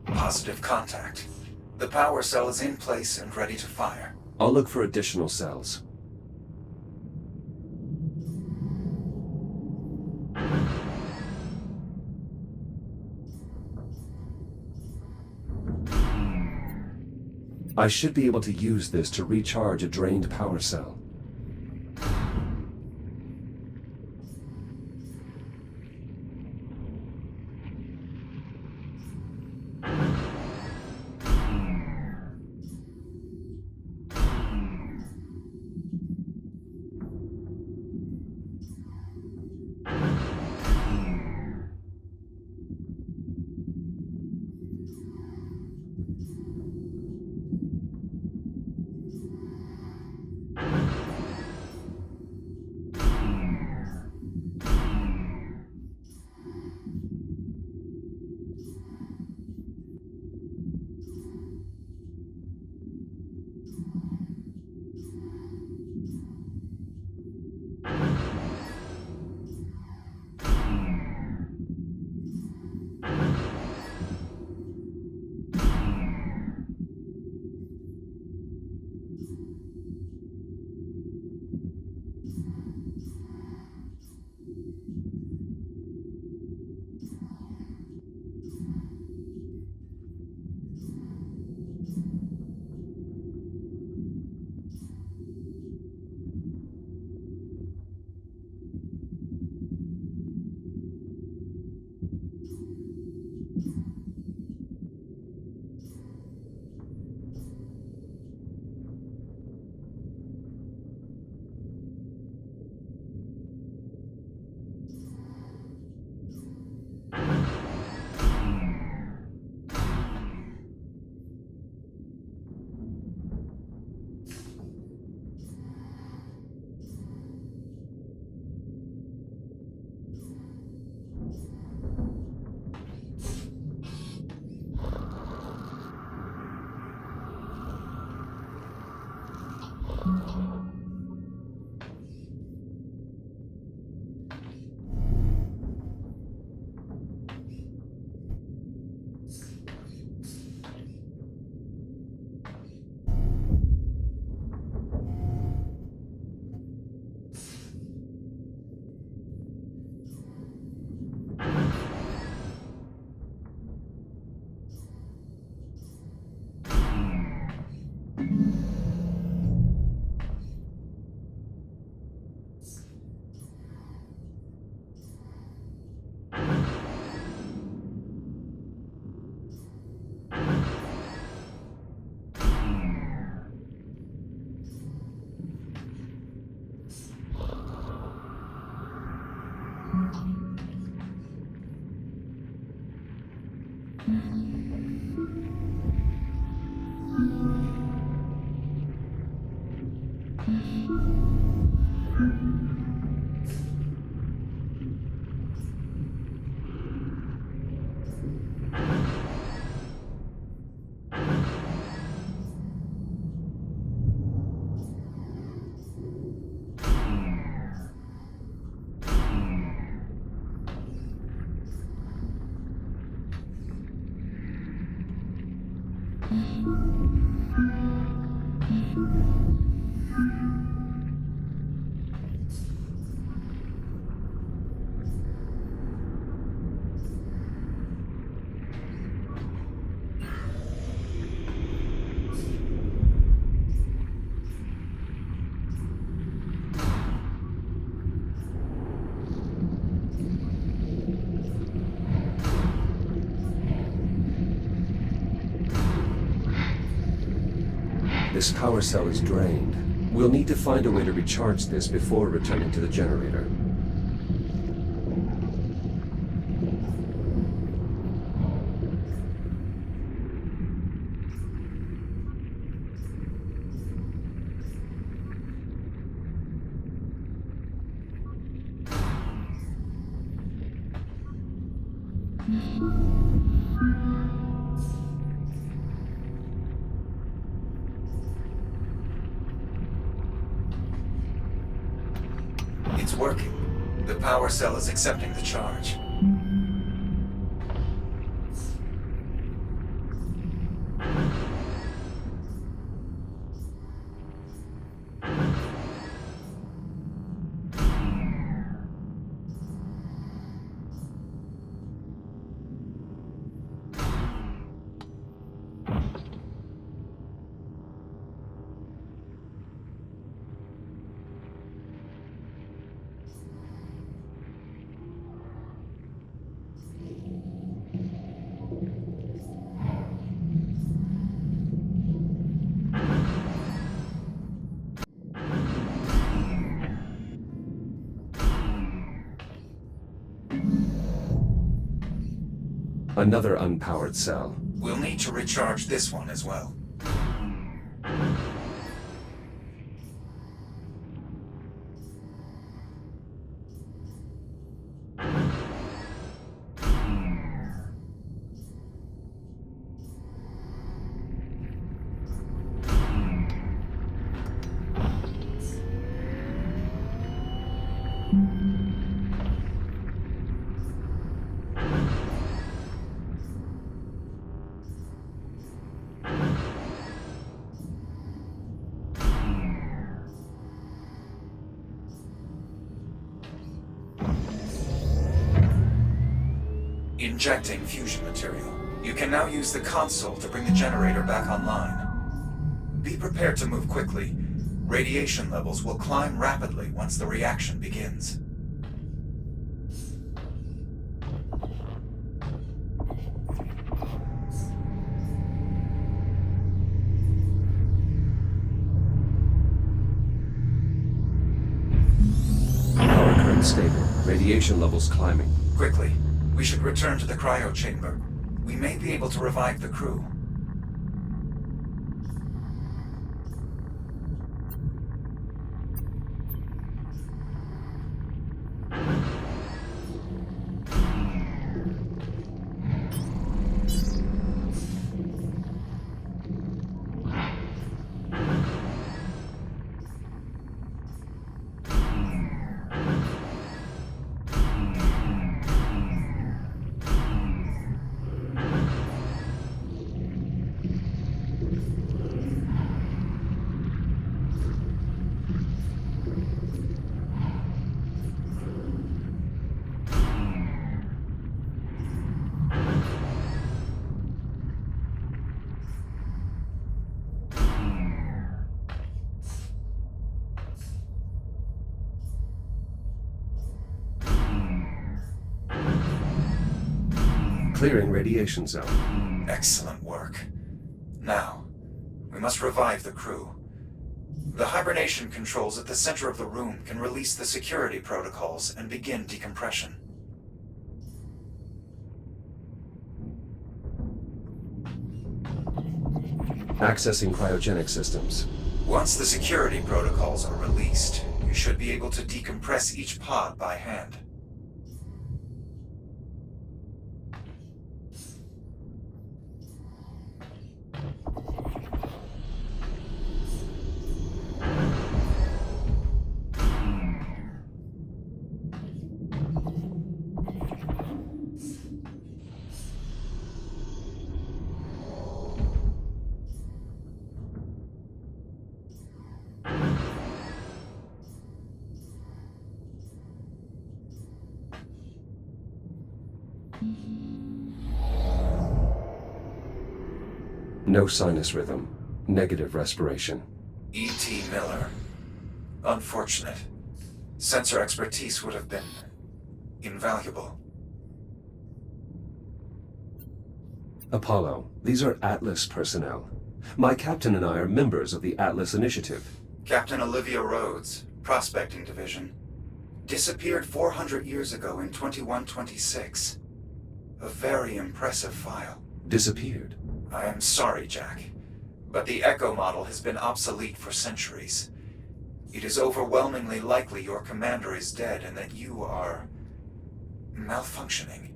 Speaker 4: Positive contact. The power cell is in place and ready to fire.
Speaker 1: I'll look for additional cells. I should be able to use this to recharge a drained power cell. This power cell is drained. We'll need to find a way to recharge this before returning to the generator.
Speaker 4: It's working. The power cell is accepting the charge.
Speaker 1: Another unpowered cell.
Speaker 4: We'll need to recharge this one as well. Injecting fusion material. You can now use the console to bring the generator back online. Be prepared to move quickly. Radiation levels will climb rapidly once the reaction begins.
Speaker 1: Power current stable. Radiation levels climbing.
Speaker 4: Quickly. We should return to the cryo chamber. We may be able to revive the crew.
Speaker 1: Clearing radiation zone.
Speaker 4: Excellent work. Now, we must revive the crew. The hibernation controls at the center of the room can release the security protocols and begin decompression.
Speaker 1: Accessing cryogenic systems.
Speaker 4: Once the security protocols are released, you should be able to decompress each pod by hand.
Speaker 1: No sinus rhythm. Negative respiration.
Speaker 4: E.T. Miller. Unfortunate. Sensor expertise would have been invaluable.
Speaker 1: Apollo, these are Atlas personnel. My captain and I are members of the Atlas Initiative.
Speaker 4: Captain Olivia Rhodes, Prospecting Division. Disappeared 400 years ago in 2126. A very impressive file.
Speaker 1: Disappeared?
Speaker 4: I am sorry, Jack, but the Echo model has been obsolete for centuries. It is overwhelmingly likely your commander is dead and that you are malfunctioning.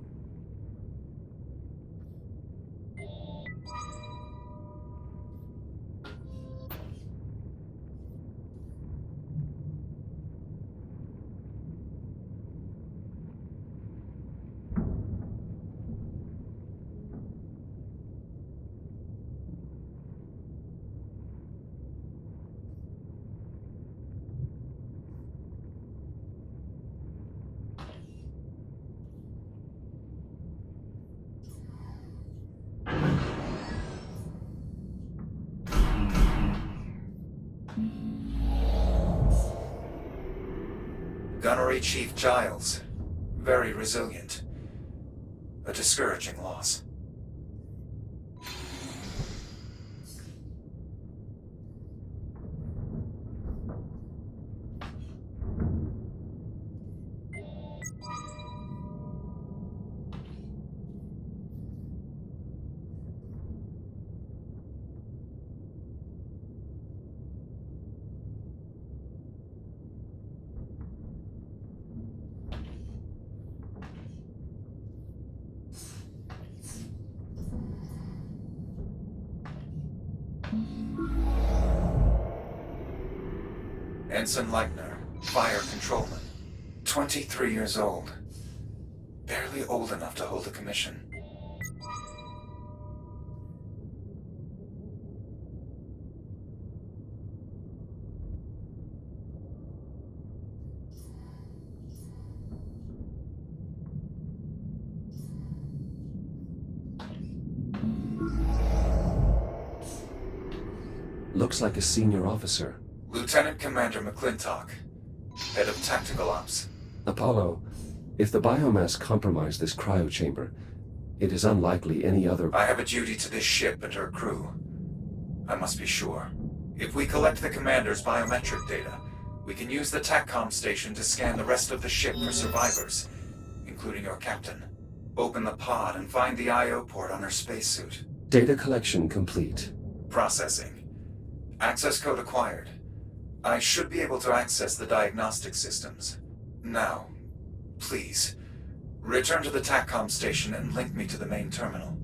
Speaker 4: Gunnery Chief Giles. Very resilient. A discouraging loss. Ensign Leitner, Fire Controlman. 23 years old. Barely old enough to hold a commission.
Speaker 1: Looks like a senior officer.
Speaker 4: Lieutenant Commander McClintock, Head of Tactical Ops.
Speaker 1: Apollo, if the biomass compromised this cryochamber, it is unlikely any other...
Speaker 4: I have a duty to this ship and her crew. I must be sure. If we collect the commander's biometric data, we can use the TACCOM station to scan the rest of the ship for survivors, including your captain. Open the pod and find the I/O port on her spacesuit.
Speaker 1: Data collection complete.
Speaker 4: Processing. Access code acquired. I should be able to access the diagnostic systems. Now, please, return to the TACCOM station and link me to the main terminal.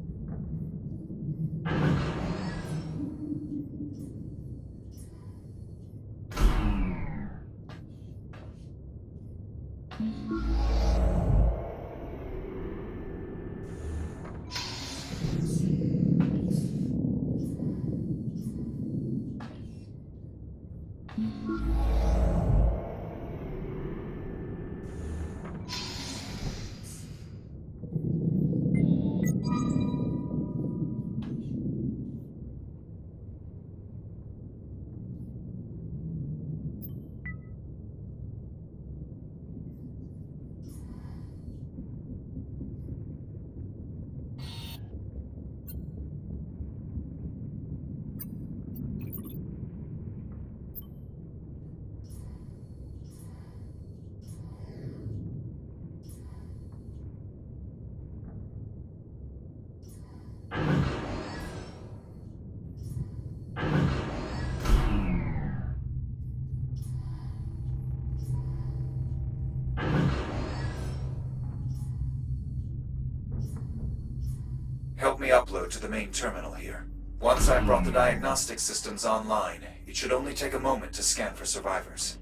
Speaker 4: Help me upload to the main terminal here. Once I've brought the diagnostic systems online, it should only take a moment to scan for survivors.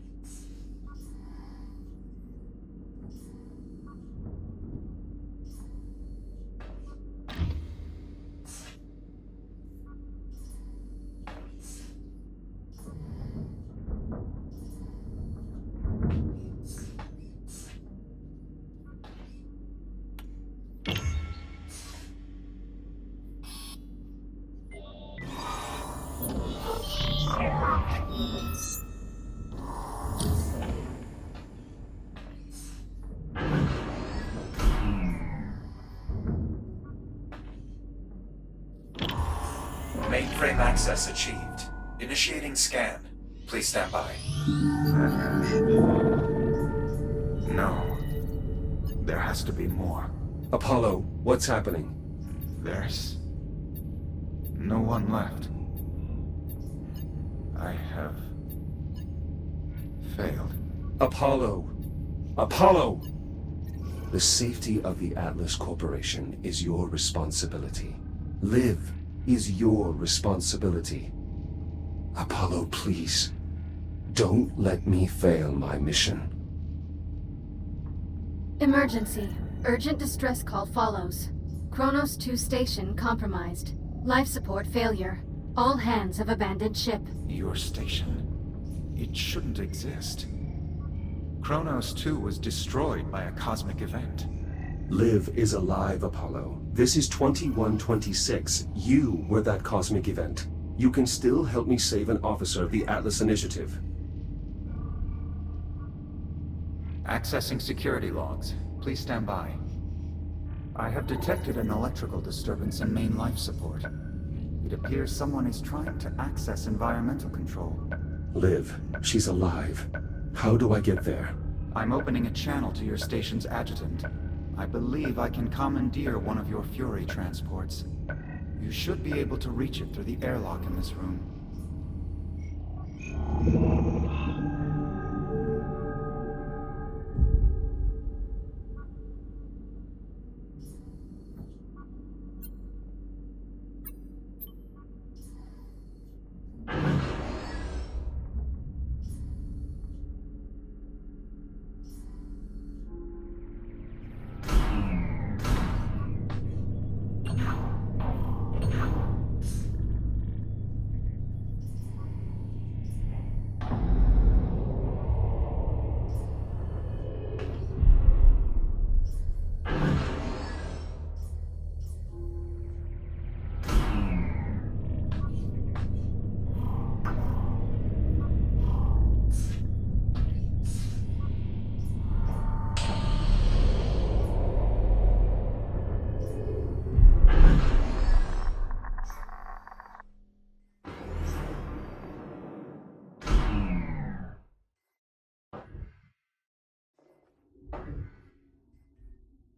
Speaker 4: Mainframe access achieved. Initiating scan. Please stand by. No. There has to be more.
Speaker 1: Apollo, what's happening?
Speaker 4: There's no one left. I have failed.
Speaker 1: Apollo! Apollo! The safety of the Atlas Corporation is your responsibility. Live is your responsibility. Apollo, please. Don't let me fail my mission.
Speaker 5: Emergency. Urgent distress call follows. Kronos 2 station compromised. Life support failure. All hands have abandoned ship.
Speaker 4: Your station. It shouldn't exist. Kronos 2 was destroyed by a cosmic event.
Speaker 1: Liv is alive, Apollo. This is 2126. You were that cosmic event. You can still help me save an officer of the Atlas Initiative.
Speaker 4: Accessing security logs. Please stand by. I have detected an electrical disturbance in main life support. It appears someone is trying to access environmental control.
Speaker 1: Liv, she's alive. How do I get there?
Speaker 4: I'm opening a channel to your station's adjutant. I believe I can commandeer one of your Fury transports. You should be able to reach it through the airlock in this room.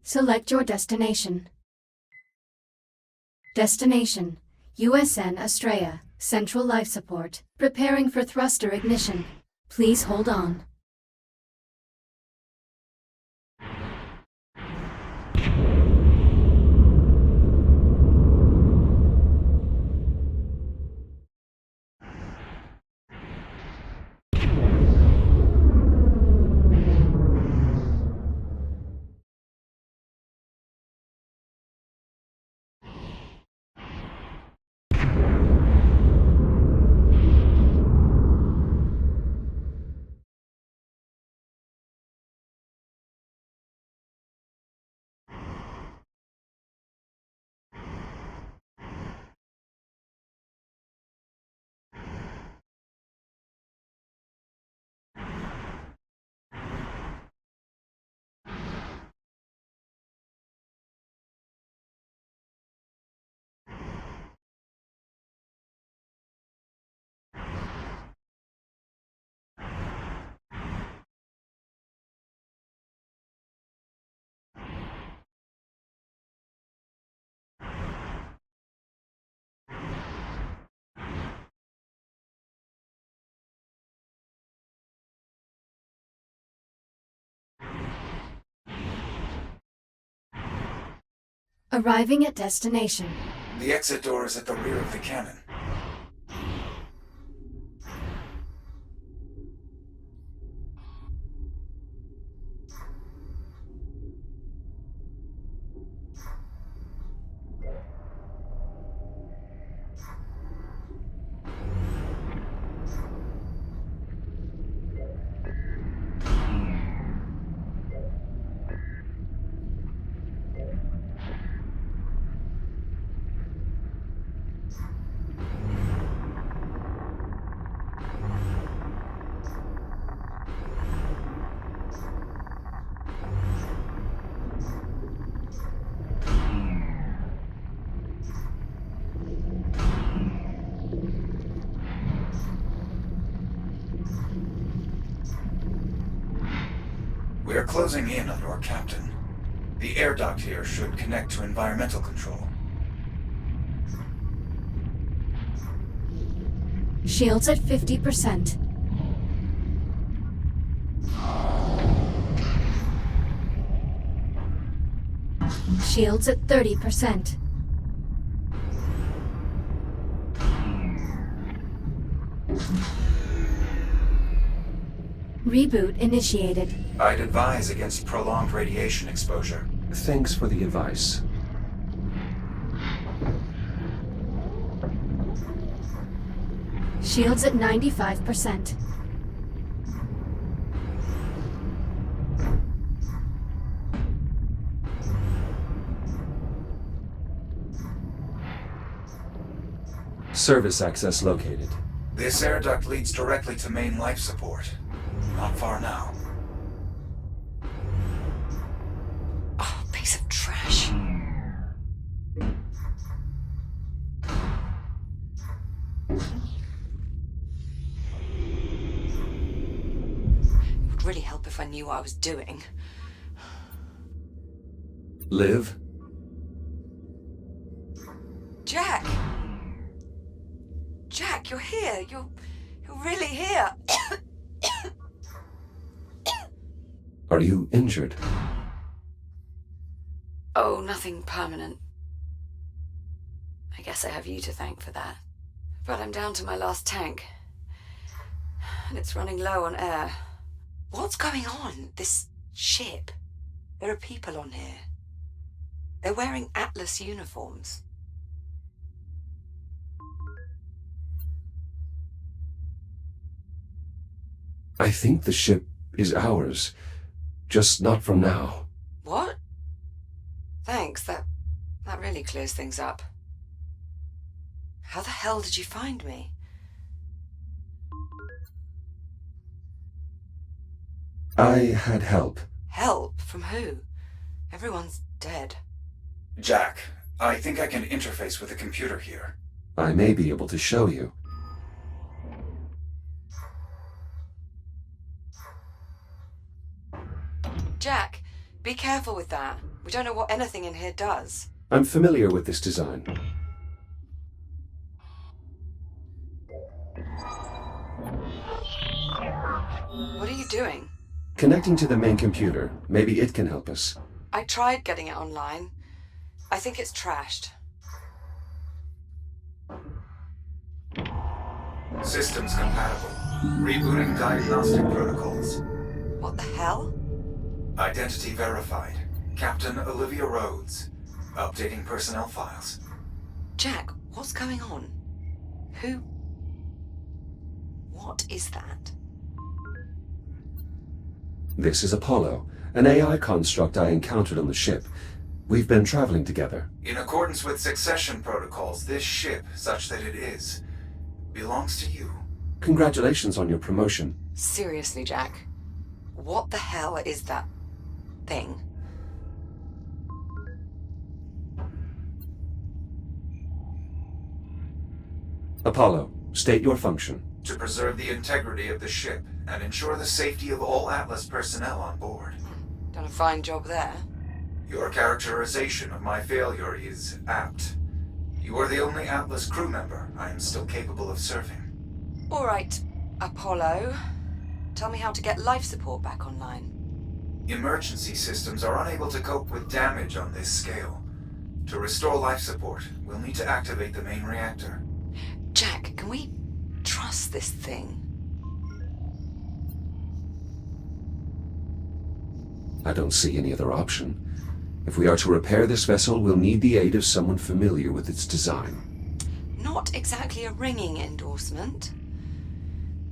Speaker 5: Select your destination. Destination: USN Astraea, Central Life Support. Preparing for thruster ignition. Please hold on. Arriving at destination.
Speaker 4: The exit door is at the rear of the cannon. We are closing in on your captain. The air duct here should connect to environmental control.
Speaker 5: Shields at 50%. Shields at 30%. Reboot initiated.
Speaker 4: I'd advise against prolonged radiation exposure.
Speaker 1: Thanks for the advice.
Speaker 5: Shields at 95%.
Speaker 1: Service access located.
Speaker 4: This air duct leads directly to main life support. Not far now.
Speaker 3: Oh, piece of trash. It would really help if I knew what I was doing.
Speaker 1: Liv?
Speaker 3: Jack! Jack, you're here. You're really here.
Speaker 1: Are you injured?
Speaker 3: Oh, nothing permanent. I guess I have you to thank for that. But I'm down to my last tank. And it's running low on air. What's going on? This ship? There are people on here. They're wearing Atlas uniforms.
Speaker 1: I think the ship is ours. Just not from now.
Speaker 3: What? Thanks, that really clears things up. How the hell did you find me?
Speaker 1: I had help.
Speaker 3: Help? From who? Everyone's dead.
Speaker 4: Jack, I think I can interface with the computer here.
Speaker 1: I may be able to show you.
Speaker 3: Jack, be careful with that. We don't know what anything in here does.
Speaker 1: I'm familiar with this design.
Speaker 3: What are you doing?
Speaker 1: Connecting to the main computer. Maybe it can help us.
Speaker 3: I tried getting it online. I think it's trashed.
Speaker 4: Systems compatible. Rebooting diagnostic protocols.
Speaker 3: What the hell?
Speaker 4: Identity verified. Captain Olivia Rhodes. Updating personnel files.
Speaker 3: Jack, what's going on? Who? What is that?
Speaker 1: This is Apollo, an AI construct I encountered on the ship. We've been traveling together.
Speaker 4: In accordance with succession protocols, this ship, such that it is, belongs to you.
Speaker 1: Congratulations on your promotion.
Speaker 3: Seriously, Jack. What the hell is that thing?
Speaker 1: Apollo, state your function.
Speaker 4: To preserve the integrity of the ship and ensure the safety of all Atlas personnel on board.
Speaker 3: Done a fine job there.
Speaker 4: Your characterization of my failure is apt. You are the only Atlas crew member I am still capable of serving.
Speaker 3: All right, Apollo. Tell me how to get life support back online.
Speaker 4: Emergency systems are unable to cope with damage on this scale. To restore life support, we'll need to activate the main reactor.
Speaker 3: Jack, can we trust this thing?
Speaker 1: I don't see any other option. If we are to repair this vessel, we'll need the aid of someone familiar with its design.
Speaker 3: Not exactly a ringing endorsement,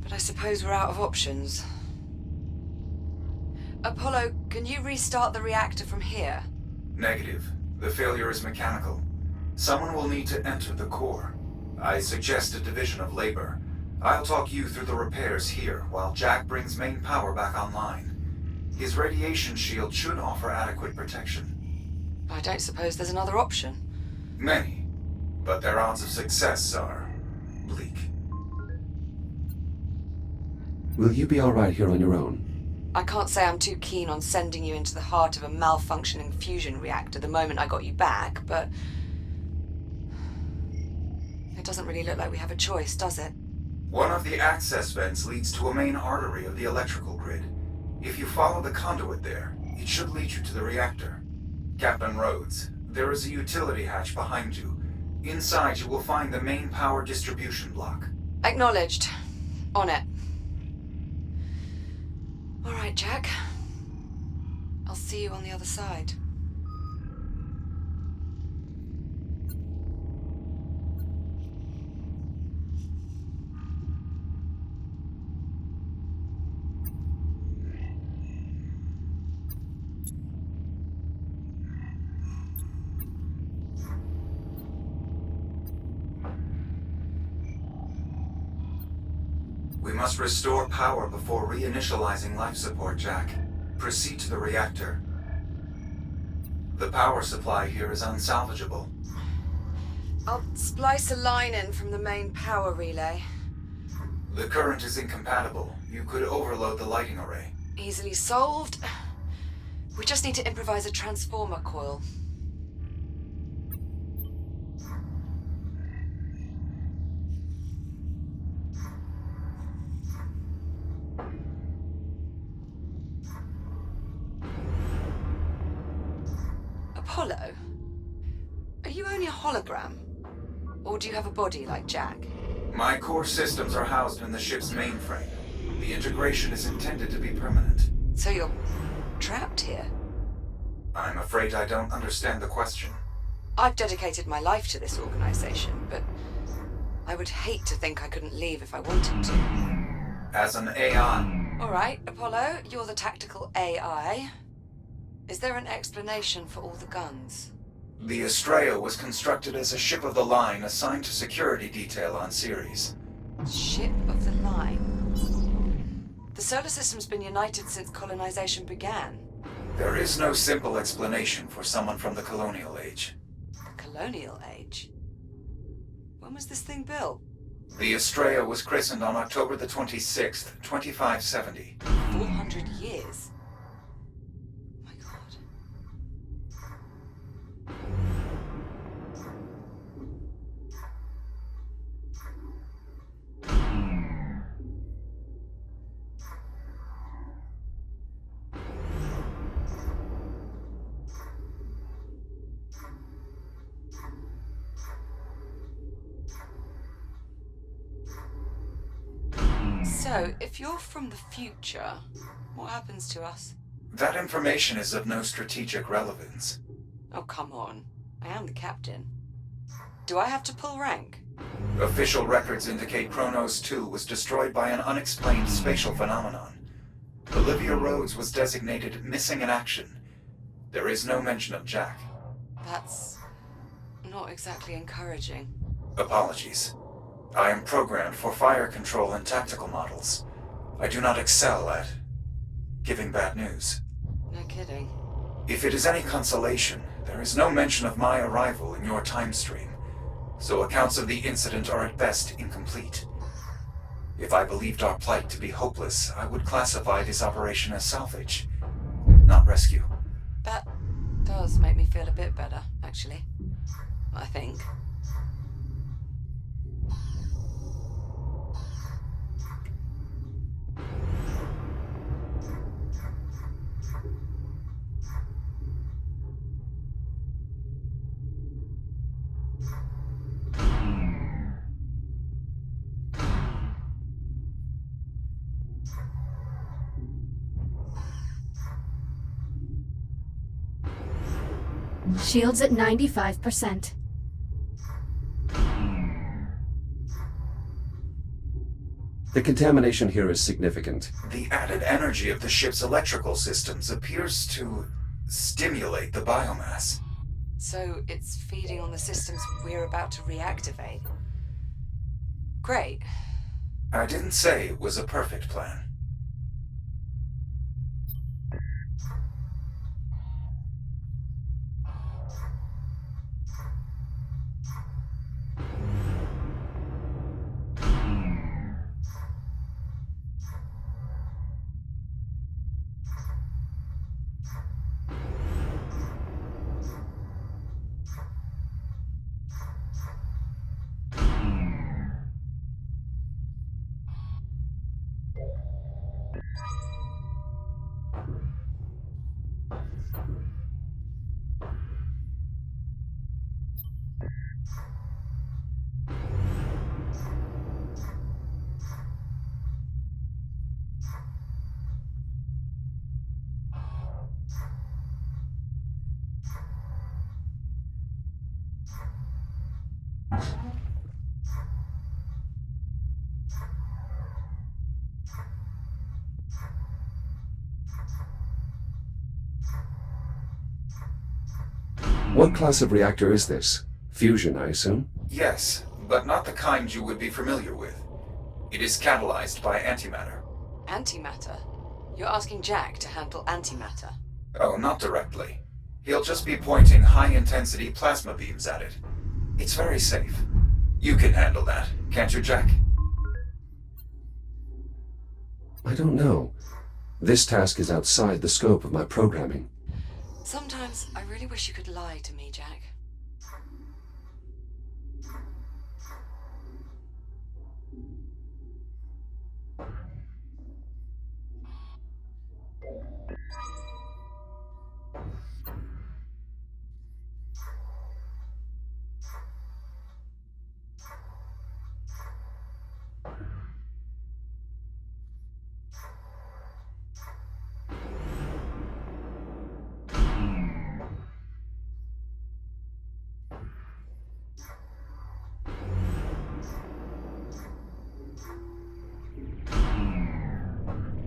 Speaker 3: but I suppose we're out of options. Apollo, can you restart the reactor from here?
Speaker 4: Negative. The failure is mechanical. Someone will need to enter the core. I suggest a division of labor. I'll talk you through the repairs here, while Jack brings main power back online. His radiation shield should offer adequate protection.
Speaker 3: I don't suppose there's another option.
Speaker 4: Many, but their odds of success are bleak.
Speaker 1: Will you be all right here on your own?
Speaker 3: I can't say I'm too keen on sending you into the heart of a malfunctioning fusion reactor the moment I got you back, but it doesn't really look like we have a choice, does it?
Speaker 4: One of the access vents leads to a main artery of the electrical grid. If you follow the conduit there, it should lead you to the reactor. Captain Rhodes, there is a utility hatch behind you. Inside you will find the main power distribution block.
Speaker 3: Acknowledged. On it. All right, Jack. I'll see you on the other side.
Speaker 4: We must restore power before reinitializing life support, Jack. Proceed to the reactor. The power supply here is unsalvageable.
Speaker 3: I'll splice a line in from the main power relay.
Speaker 4: The current is incompatible. You could overload the lighting array.
Speaker 3: Easily solved. We just need to improvise a transformer coil. Apollo? Are you only a hologram? Or do you have a body like Jack?
Speaker 4: My core systems are housed in the ship's mainframe. The integration is intended to be permanent.
Speaker 3: So you're trapped here?
Speaker 4: I'm afraid I don't understand the question.
Speaker 3: I've dedicated my life to this organization, but I would hate to think I couldn't leave if I wanted to.
Speaker 4: As an AI,
Speaker 3: All right, Apollo, you're the tactical AI. Is there an explanation for all the guns?
Speaker 4: the Estrella was constructed as a ship of the line assigned to security detail on Ceres.
Speaker 3: Ship of the line. The solar system's been united since colonization began.
Speaker 4: There is no simple explanation for someone from the colonial age.
Speaker 3: The colonial age? When was this thing built?
Speaker 4: The Estrella was christened on October the 26th, 2570.
Speaker 3: 400 years? My God. So, if you're from the future, what happens to us?
Speaker 4: That information is of no strategic relevance.
Speaker 3: Oh, come on. I am the captain. Do I have to pull rank?
Speaker 4: Official records indicate Kronos 2 was destroyed by an unexplained spatial phenomenon. Olivia Rhodes was designated missing in action. There is no mention of Jack.
Speaker 3: That's not exactly encouraging.
Speaker 4: Apologies. I am programmed for fire control and tactical models. I do not excel at giving bad news.
Speaker 3: No kidding.
Speaker 4: If it is any consolation, there is no mention of my arrival in your time stream, so accounts of the incident are at best incomplete. If I believed our plight to be hopeless, I would classify this operation as salvage, not rescue.
Speaker 3: That does make me feel a bit better, actually. I think.
Speaker 5: Shields at 95%.
Speaker 1: The contamination here is significant.
Speaker 4: The added energy of the ship's electrical systems appears to stimulate the biomass.
Speaker 3: So it's feeding on the systems we're about to reactivate. Great.
Speaker 4: I didn't say it was a perfect plan.
Speaker 1: What class of reactor is this? Fusion, I assume?
Speaker 4: Yes, but not the kind you would be familiar with. It is catalyzed by antimatter.
Speaker 3: Antimatter? You're asking Jack to handle antimatter?
Speaker 4: Oh, not directly. He'll just be pointing high-intensity plasma beams at it. It's very safe. You can handle that, can't you, Jack?
Speaker 1: I don't know. This task is outside the scope of my programming.
Speaker 3: Sometimes I really wish you could lie to me, Jack.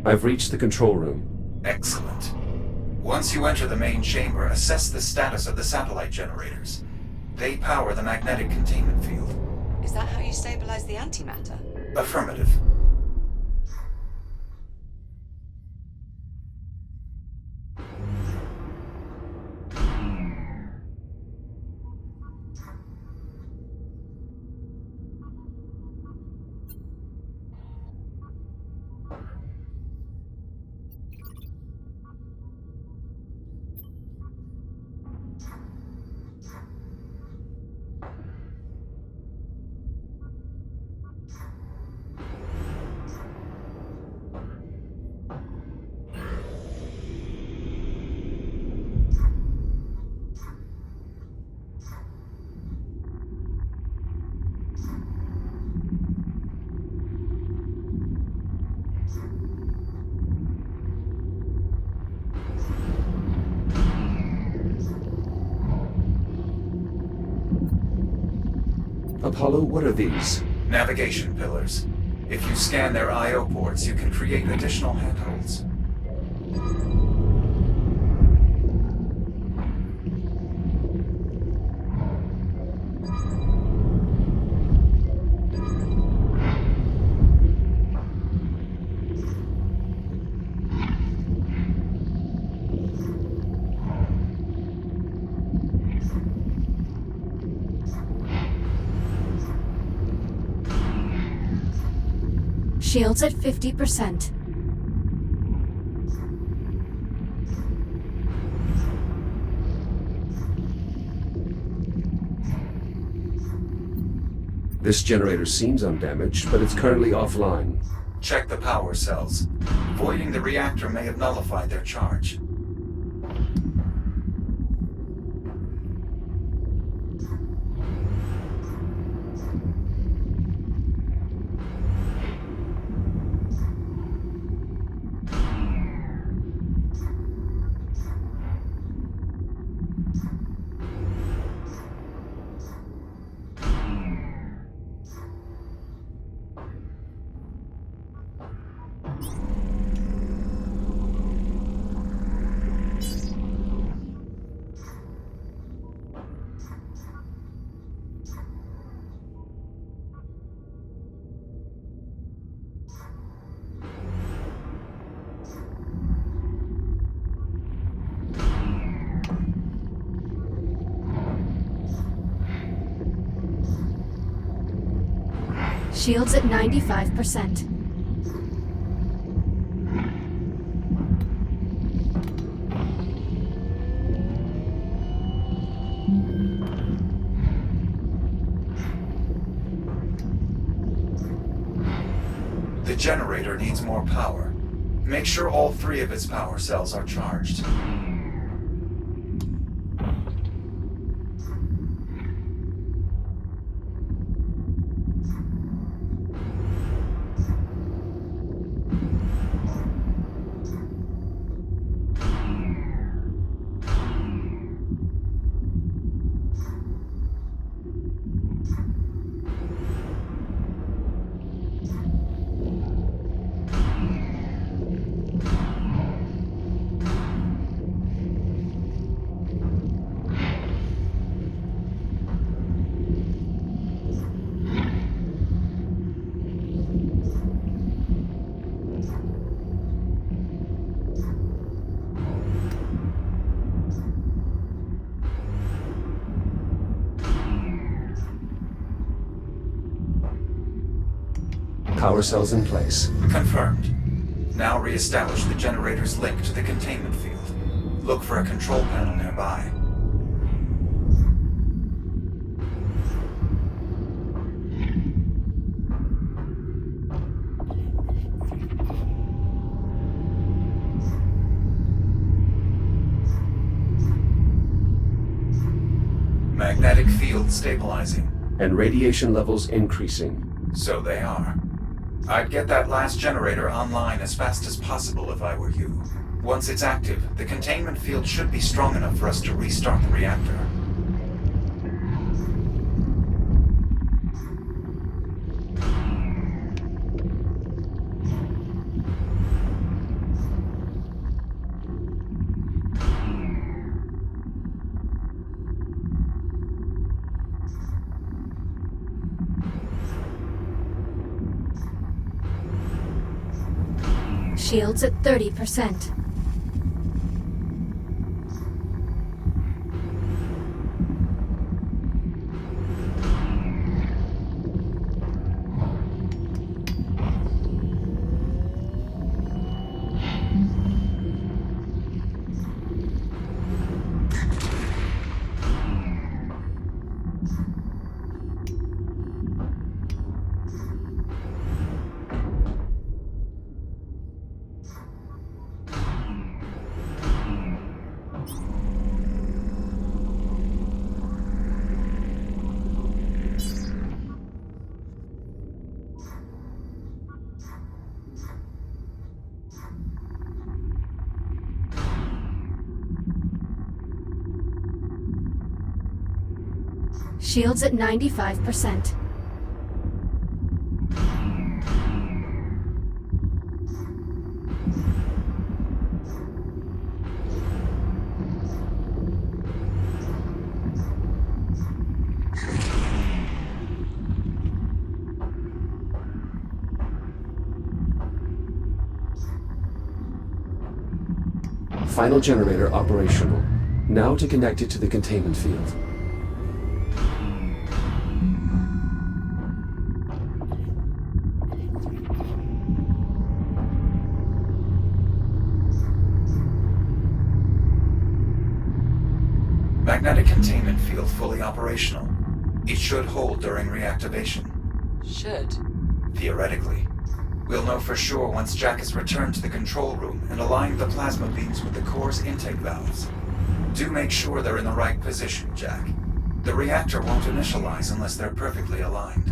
Speaker 1: I've reached the control room.
Speaker 4: Excellent. Once you enter the main chamber, assess the status of the satellite generators. They power the magnetic containment field.
Speaker 3: Is that how you stabilize the antimatter?
Speaker 4: Affirmative.
Speaker 1: Apollo, what are these?
Speaker 4: Navigation pillars. If you scan their I/O ports, you can create additional handholds.
Speaker 5: Shields at 50%.
Speaker 1: This generator seems undamaged, but it's currently offline.
Speaker 4: Check the power cells. Voiding the reactor may have nullified their charge.
Speaker 5: Shields at 95%.
Speaker 4: The generator needs more power. Make sure all 3 of its power cells are charged.
Speaker 1: Power cells in place.
Speaker 4: Confirmed. Now re-establish the generator's link to the containment field. Look for a control panel nearby. Magnetic field stabilizing.
Speaker 1: And radiation levels increasing.
Speaker 4: So they are. I'd get that last generator online as fast as possible if I were you. Once it's active, the containment field should be strong enough for us to restart the reactor.
Speaker 5: Shields at 30%. Shields at 95%.
Speaker 1: Final generator operational. Now to connect it to the containment field.
Speaker 4: Magnetic containment field fully operational. It should hold during reactivation.
Speaker 3: Should.
Speaker 4: Theoretically. We'll know for sure once Jack is returned to the control room and aligned the plasma beams with the core's intake valves. Do make sure they're in the right position, Jack. The reactor won't initialize unless they're perfectly aligned.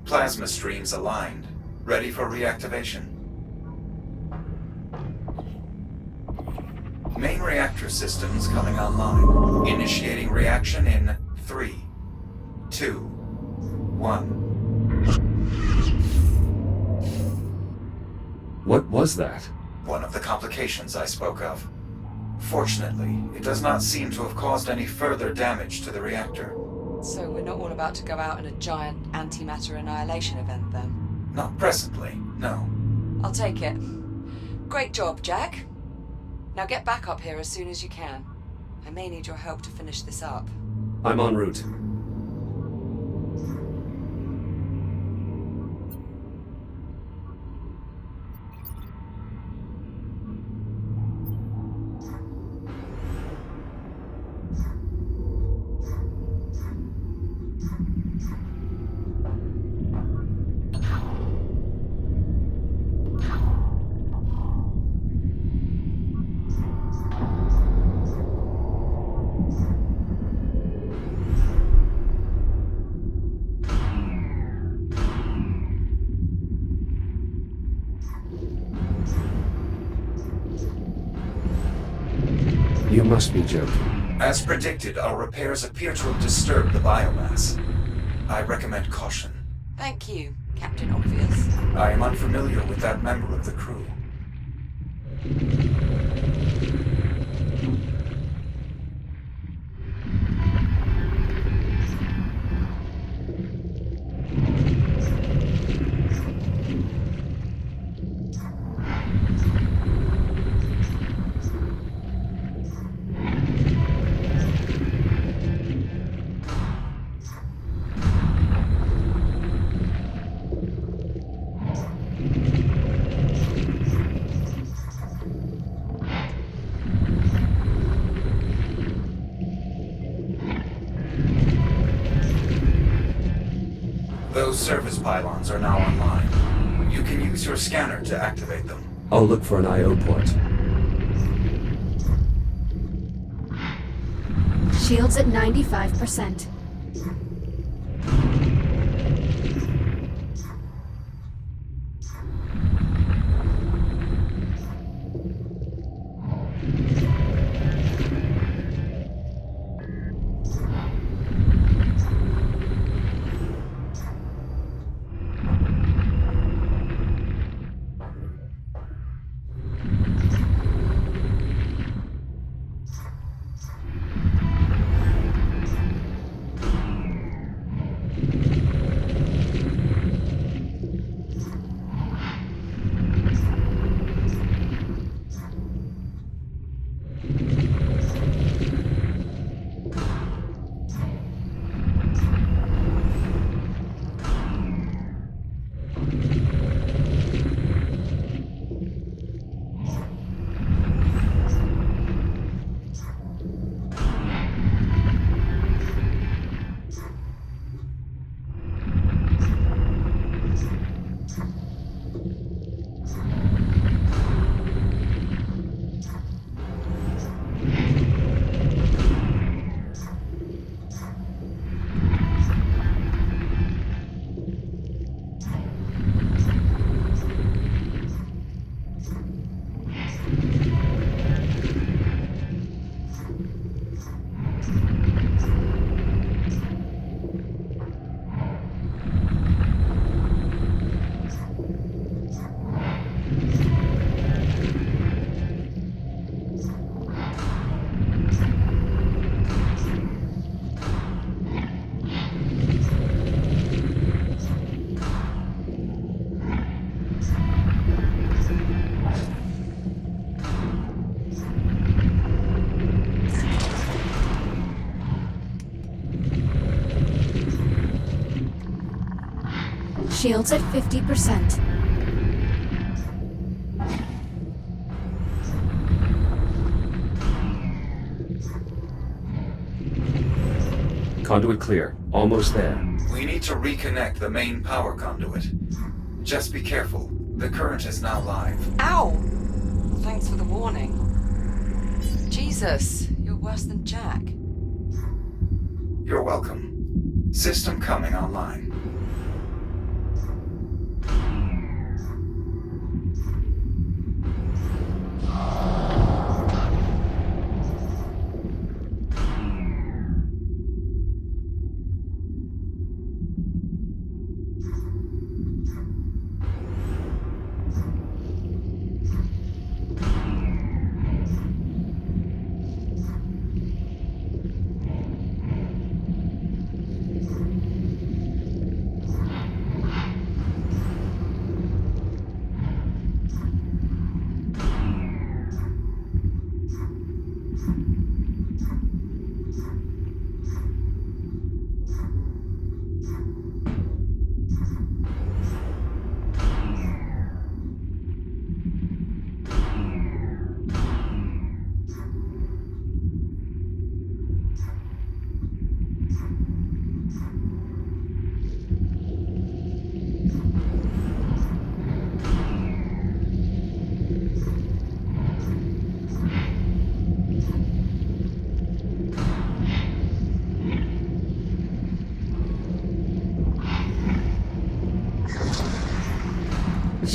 Speaker 4: Plasma streams aligned, ready for reactivation. Main reactor systems coming online. Initiating reaction in 3, 2, 1.
Speaker 1: What was that?
Speaker 4: One of the complications I spoke of. Fortunately, it does not seem to have caused any further damage to the reactor.
Speaker 3: So we're not all about to go out in a giant antimatter annihilation event, then?
Speaker 4: Not presently, no.
Speaker 3: I'll take it. Great job, Jack. Now get back up here as soon as you can. I may need your help to finish this up.
Speaker 1: I'm en route. You must be joking.
Speaker 4: As predicted, our repairs appear to have disturbed the biomass. I recommend caution.
Speaker 3: Thank you, Captain Obvious.
Speaker 4: I am unfamiliar with that member of the crew. Those service pylons are now online. You can use your scanner to activate them.
Speaker 1: I'll look for an I/O port.
Speaker 5: Shields at 95%. Shields at 50%.
Speaker 1: Conduit clear. Almost there.
Speaker 4: We need to reconnect the main power conduit. Just be careful. The current is now live.
Speaker 3: Ow! Thanks for the warning. Jesus, you're worse than Jack.
Speaker 4: You're welcome. System coming online.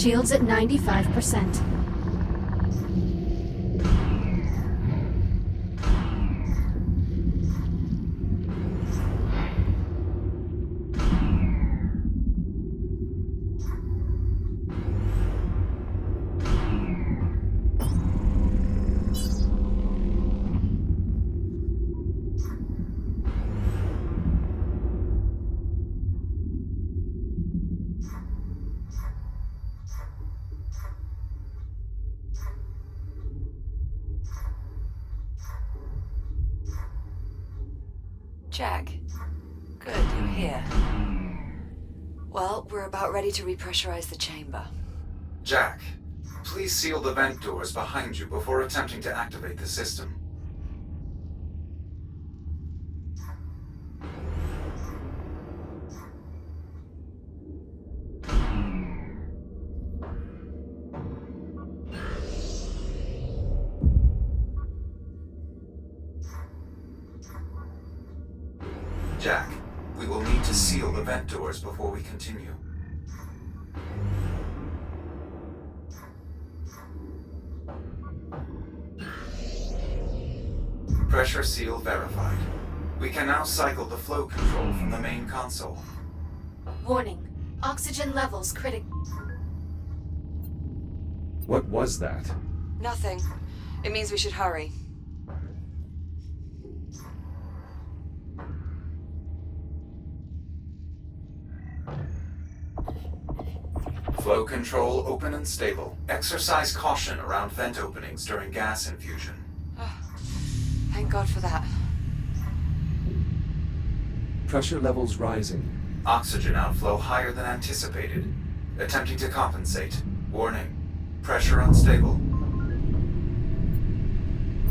Speaker 5: Shields at 95%.
Speaker 6: Jack, good, you're here. Well, we're about ready to repressurize the chamber.
Speaker 4: Jack, please seal the vent doors behind you before attempting to activate the system. Jack, we will need to seal the vent doors before we continue. Pressure seal verified. We can now cycle the flow control from the main console.
Speaker 2: Warning. Oxygen levels critical.
Speaker 1: What was that?
Speaker 6: Nothing. It means we should hurry.
Speaker 4: Flow control open and stable. Exercise caution around vent openings during gas infusion.
Speaker 6: Thank God for that.
Speaker 1: Pressure levels rising.
Speaker 4: Oxygen outflow higher than anticipated. Attempting to compensate. Warning. Pressure unstable.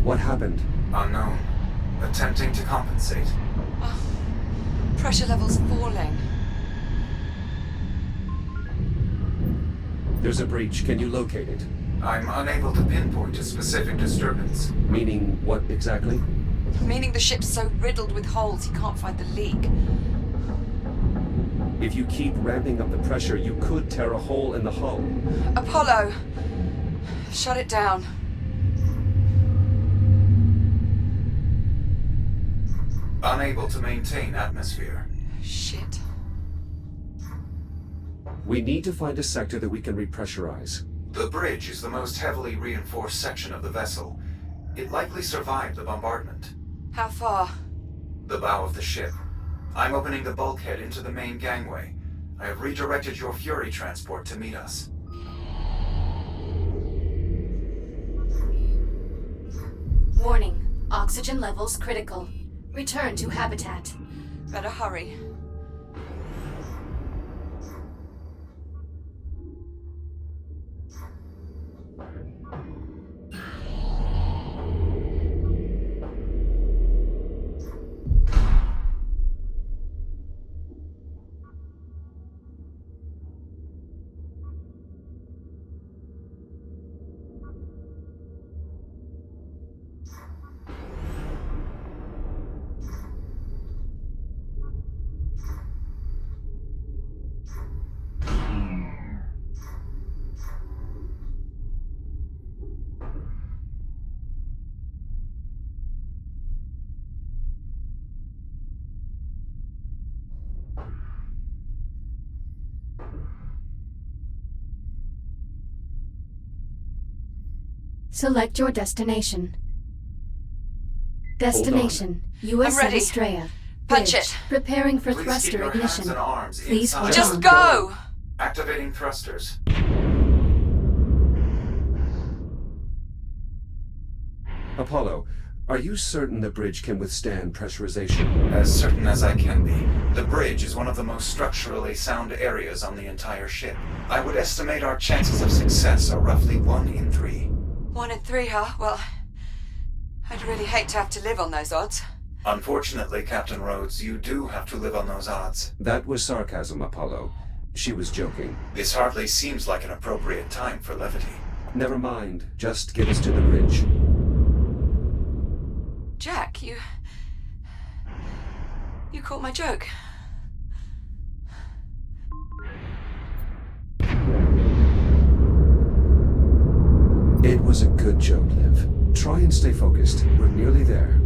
Speaker 1: What happened?
Speaker 4: Unknown. Attempting to compensate.
Speaker 6: Pressure levels falling.
Speaker 1: There's a breach. Can you locate it?
Speaker 4: I'm unable to pinpoint a specific disturbance.
Speaker 1: Meaning what exactly?
Speaker 6: Meaning the ship's so riddled with holes he can't find the leak.
Speaker 1: If you keep ramping up the pressure, you could tear a hole in the hull.
Speaker 6: Apollo! Shut it down.
Speaker 4: Unable to maintain atmosphere.
Speaker 6: Shit.
Speaker 1: We need to find a sector that we can repressurize.
Speaker 4: The bridge is the most heavily reinforced section of the vessel. It likely survived the bombardment.
Speaker 6: How far?
Speaker 4: The bow of the ship. I'm opening the bulkhead into the main gangway. I have redirected your Fury transport to meet us.
Speaker 2: Warning. Oxygen levels critical. Return to habitat.
Speaker 6: Better hurry.
Speaker 5: Select your destination. Destination, USS
Speaker 6: I'm ready.
Speaker 5: Estrella.
Speaker 6: Punch
Speaker 5: Bridge.
Speaker 6: it.
Speaker 5: Preparing for
Speaker 4: Please keep
Speaker 5: thruster
Speaker 4: your
Speaker 5: ignition.
Speaker 4: hands and arms
Speaker 5: Please
Speaker 4: inside.
Speaker 5: hold
Speaker 6: Just
Speaker 5: on.
Speaker 6: go!
Speaker 4: Activating thrusters.
Speaker 1: Apollo, are you certain the bridge can withstand pressurization?
Speaker 4: As certain as I can be. The bridge is one of the most structurally sound areas on the entire ship. I would estimate our chances of success are roughly 1 in 3.
Speaker 6: 1 in 3, huh? Well, I'd really hate to have to live on those odds.
Speaker 4: Unfortunately, Captain Rhodes, you do have to live on those odds.
Speaker 1: That was sarcasm, Apollo. She was joking.
Speaker 4: This hardly seems like an appropriate time for levity.
Speaker 1: Never mind. Just get us to the bridge.
Speaker 6: Jack, you caught my joke.
Speaker 1: was a good joke, Liv. Try and stay focused. We're nearly there.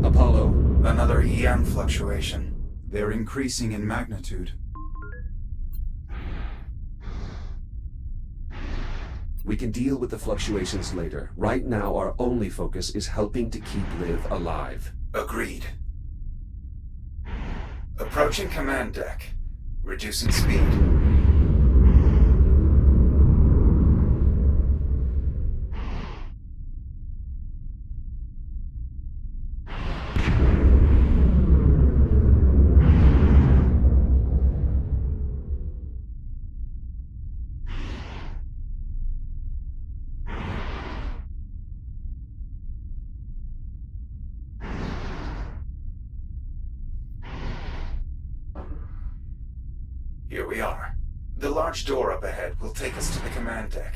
Speaker 1: Apollo.
Speaker 4: Another EM fluctuation. They're increasing in magnitude.
Speaker 1: We can deal with the fluctuations later. Right now, our only focus is helping to keep Liv alive.
Speaker 4: Agreed. Approaching command deck. Reducing speed. Here we are. The large door up ahead will take us to the command deck.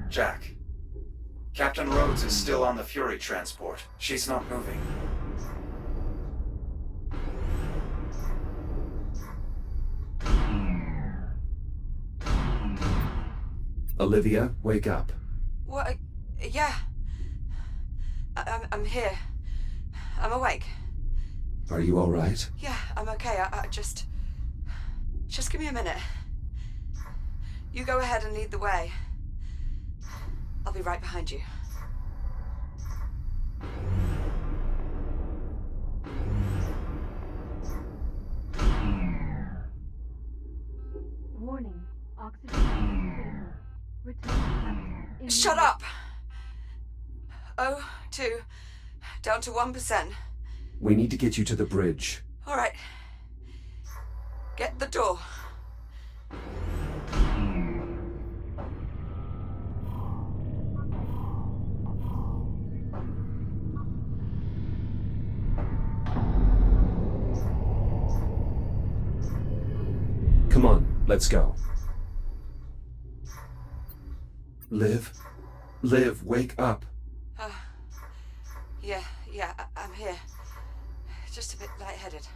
Speaker 4: Jack. Captain Rhodes is still on the Fury transport. She's not moving.
Speaker 1: Olivia, wake up.
Speaker 6: What? Yeah. I'm here. I'm awake.
Speaker 1: Are you all right?
Speaker 6: Yeah, I'm okay. I just give me a minute. You go ahead and lead the way. I'll be right behind you.
Speaker 5: Warning. Oxygen. Return.
Speaker 6: Shut up! 2, down to 1%.
Speaker 1: We need to get you to the bridge.
Speaker 6: All right. Get the door.
Speaker 1: Come on, let's go. Liv? Liv, wake up.
Speaker 6: Yeah, I'm here. Just a bit lightheaded.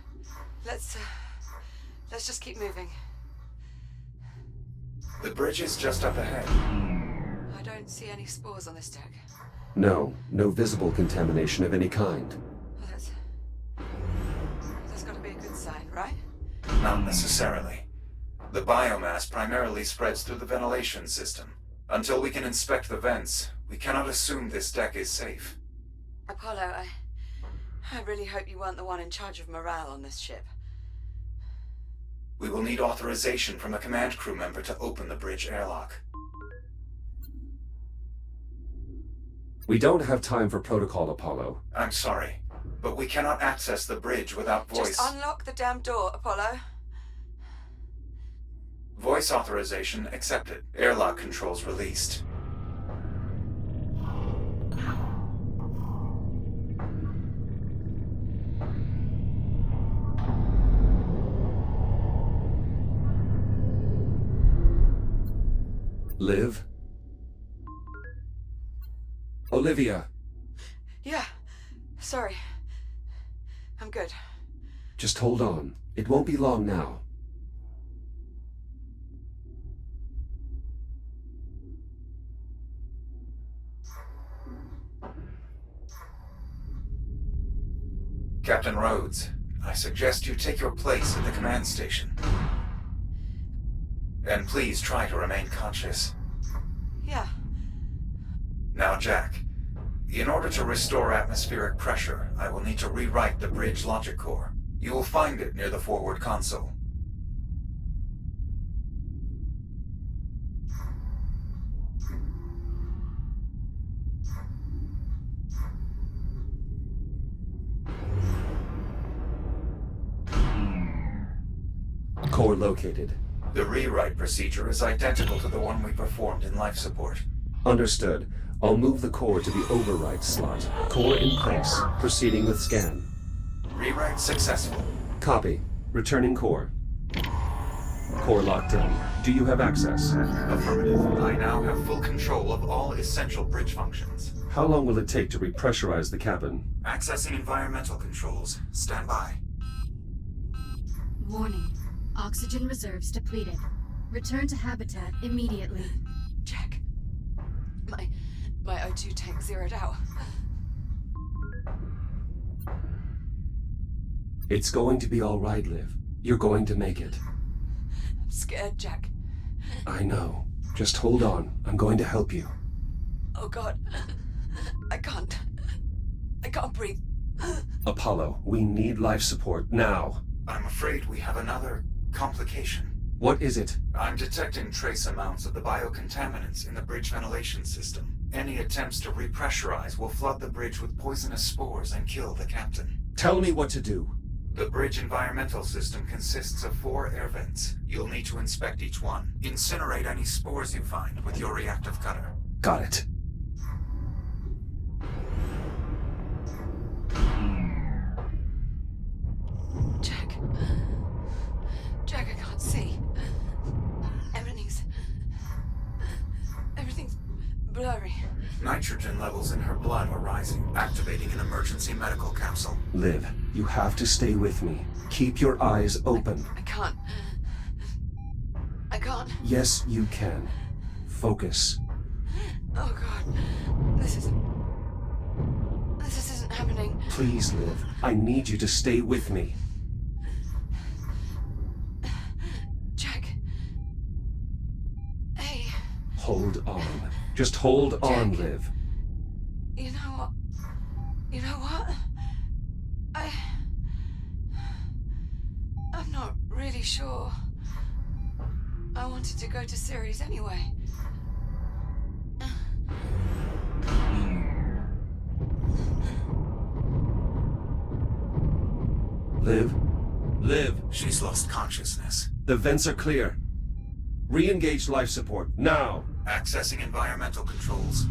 Speaker 6: Let's just keep moving.
Speaker 4: The bridge is just up ahead.
Speaker 6: I don't see any spores on this deck.
Speaker 1: No visible contamination of any kind.
Speaker 6: Well, that's got to be a good sign, right?
Speaker 4: Not necessarily. The biomass primarily spreads through the ventilation system. Until we can inspect the vents, we cannot assume this deck is safe.
Speaker 6: Apollo, I really hope you weren't the one in charge of morale on this ship.
Speaker 4: We will need authorization from a command crew member to open the bridge airlock.
Speaker 1: We don't have time for protocol, Apollo.
Speaker 4: I'm sorry, but we cannot access the bridge without voice.
Speaker 6: Just unlock the damn door, Apollo.
Speaker 4: Voice authorization accepted. Airlock controls released.
Speaker 1: Liv? Olivia?
Speaker 6: Yeah, sorry. I'm good.
Speaker 1: Just hold on. It won't be long now.
Speaker 4: Captain Rhodes, I suggest you take your place at the command station. And please try to remain conscious.
Speaker 6: Yeah.
Speaker 4: Now, Jack, in order to restore atmospheric pressure, I will need to rewrite the bridge logic core. You will find it near the forward console.
Speaker 1: Core located.
Speaker 4: The rewrite procedure is identical to the one we performed in life support.
Speaker 1: Understood. I'll move the core to the override slot. Core in place. Proceeding with scan.
Speaker 4: Rewrite successful.
Speaker 1: Copy. Returning core. Core locked in. Do you have access?
Speaker 4: Affirmative. I now have full control of all essential bridge functions.
Speaker 1: How long will it take to repressurize the cabin?
Speaker 4: Accessing environmental controls. Stand by.
Speaker 5: Warning. Oxygen reserves depleted. Return to habitat immediately.
Speaker 6: Jack. My O2 tank zeroed out.
Speaker 1: It's going to be all right, Liv. You're going to make it.
Speaker 6: I'm scared, Jack.
Speaker 1: I know. Just hold on. I'm going to help you.
Speaker 6: Oh God. I can't breathe.
Speaker 1: Apollo, we need life support now.
Speaker 4: I'm afraid we have another complication.
Speaker 1: What is it?
Speaker 4: I'm detecting trace amounts of the biocontaminants in the bridge ventilation system. Any attempts to repressurize will flood the bridge with poisonous spores and kill the captain.
Speaker 1: Tell me what to do.
Speaker 4: The bridge environmental system consists of 4 air vents. You'll need to inspect each one. Incinerate any spores you find with your reactive cutter.
Speaker 1: Got it.
Speaker 6: Jack, I can't see. Everything's blurry.
Speaker 4: Nitrogen levels in her blood are rising, activating an emergency medical capsule.
Speaker 1: Liv, you have to stay with me. Keep your eyes open.
Speaker 6: I can't.
Speaker 1: Yes, you can. Focus.
Speaker 6: Oh God. This isn't happening.
Speaker 1: Please, Liv. I need you to stay with me.
Speaker 6: Jack. Hey.
Speaker 1: Hold on. Just hold on,
Speaker 6: Jack.
Speaker 1: Liv.
Speaker 6: You know what? I'm not really sure. I wanted to go to Ceres anyway.
Speaker 1: Liv.
Speaker 4: She's lost consciousness.
Speaker 1: The vents are clear. Re-engage life support, now!
Speaker 4: Accessing environmental controls.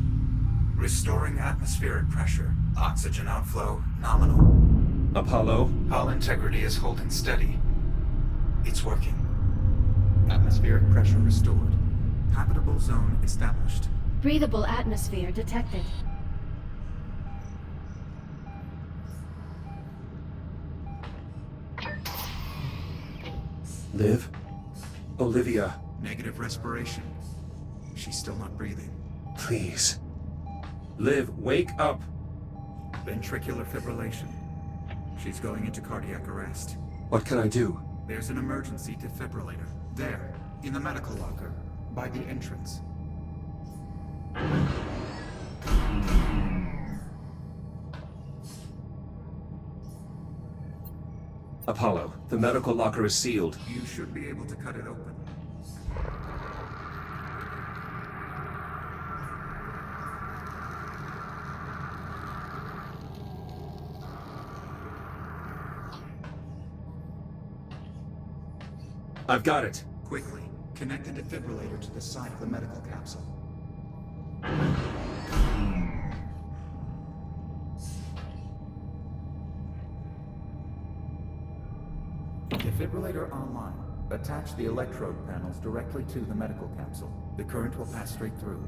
Speaker 4: Restoring atmospheric pressure. Oxygen outflow nominal.
Speaker 1: Apollo?
Speaker 4: Hull integrity is holding steady. It's working. Atmospheric pressure restored. Habitable zone established.
Speaker 5: Breathable atmosphere detected.
Speaker 1: Liv? Olivia?
Speaker 4: Negative respiration. She's still not breathing.
Speaker 1: Please. Liv, wake up!
Speaker 4: Ventricular fibrillation. She's going into cardiac arrest.
Speaker 1: What can I do?
Speaker 4: There's an emergency defibrillator. There, in the medical locker, by the entrance.
Speaker 1: Apollo, the medical locker is sealed.
Speaker 4: You should be able to cut it open.
Speaker 1: I've got it.
Speaker 4: Quickly, connect the defibrillator to the side of the medical capsule. Defibrillator online. Attach the electrode panels directly to the medical capsule. The current will pass straight through.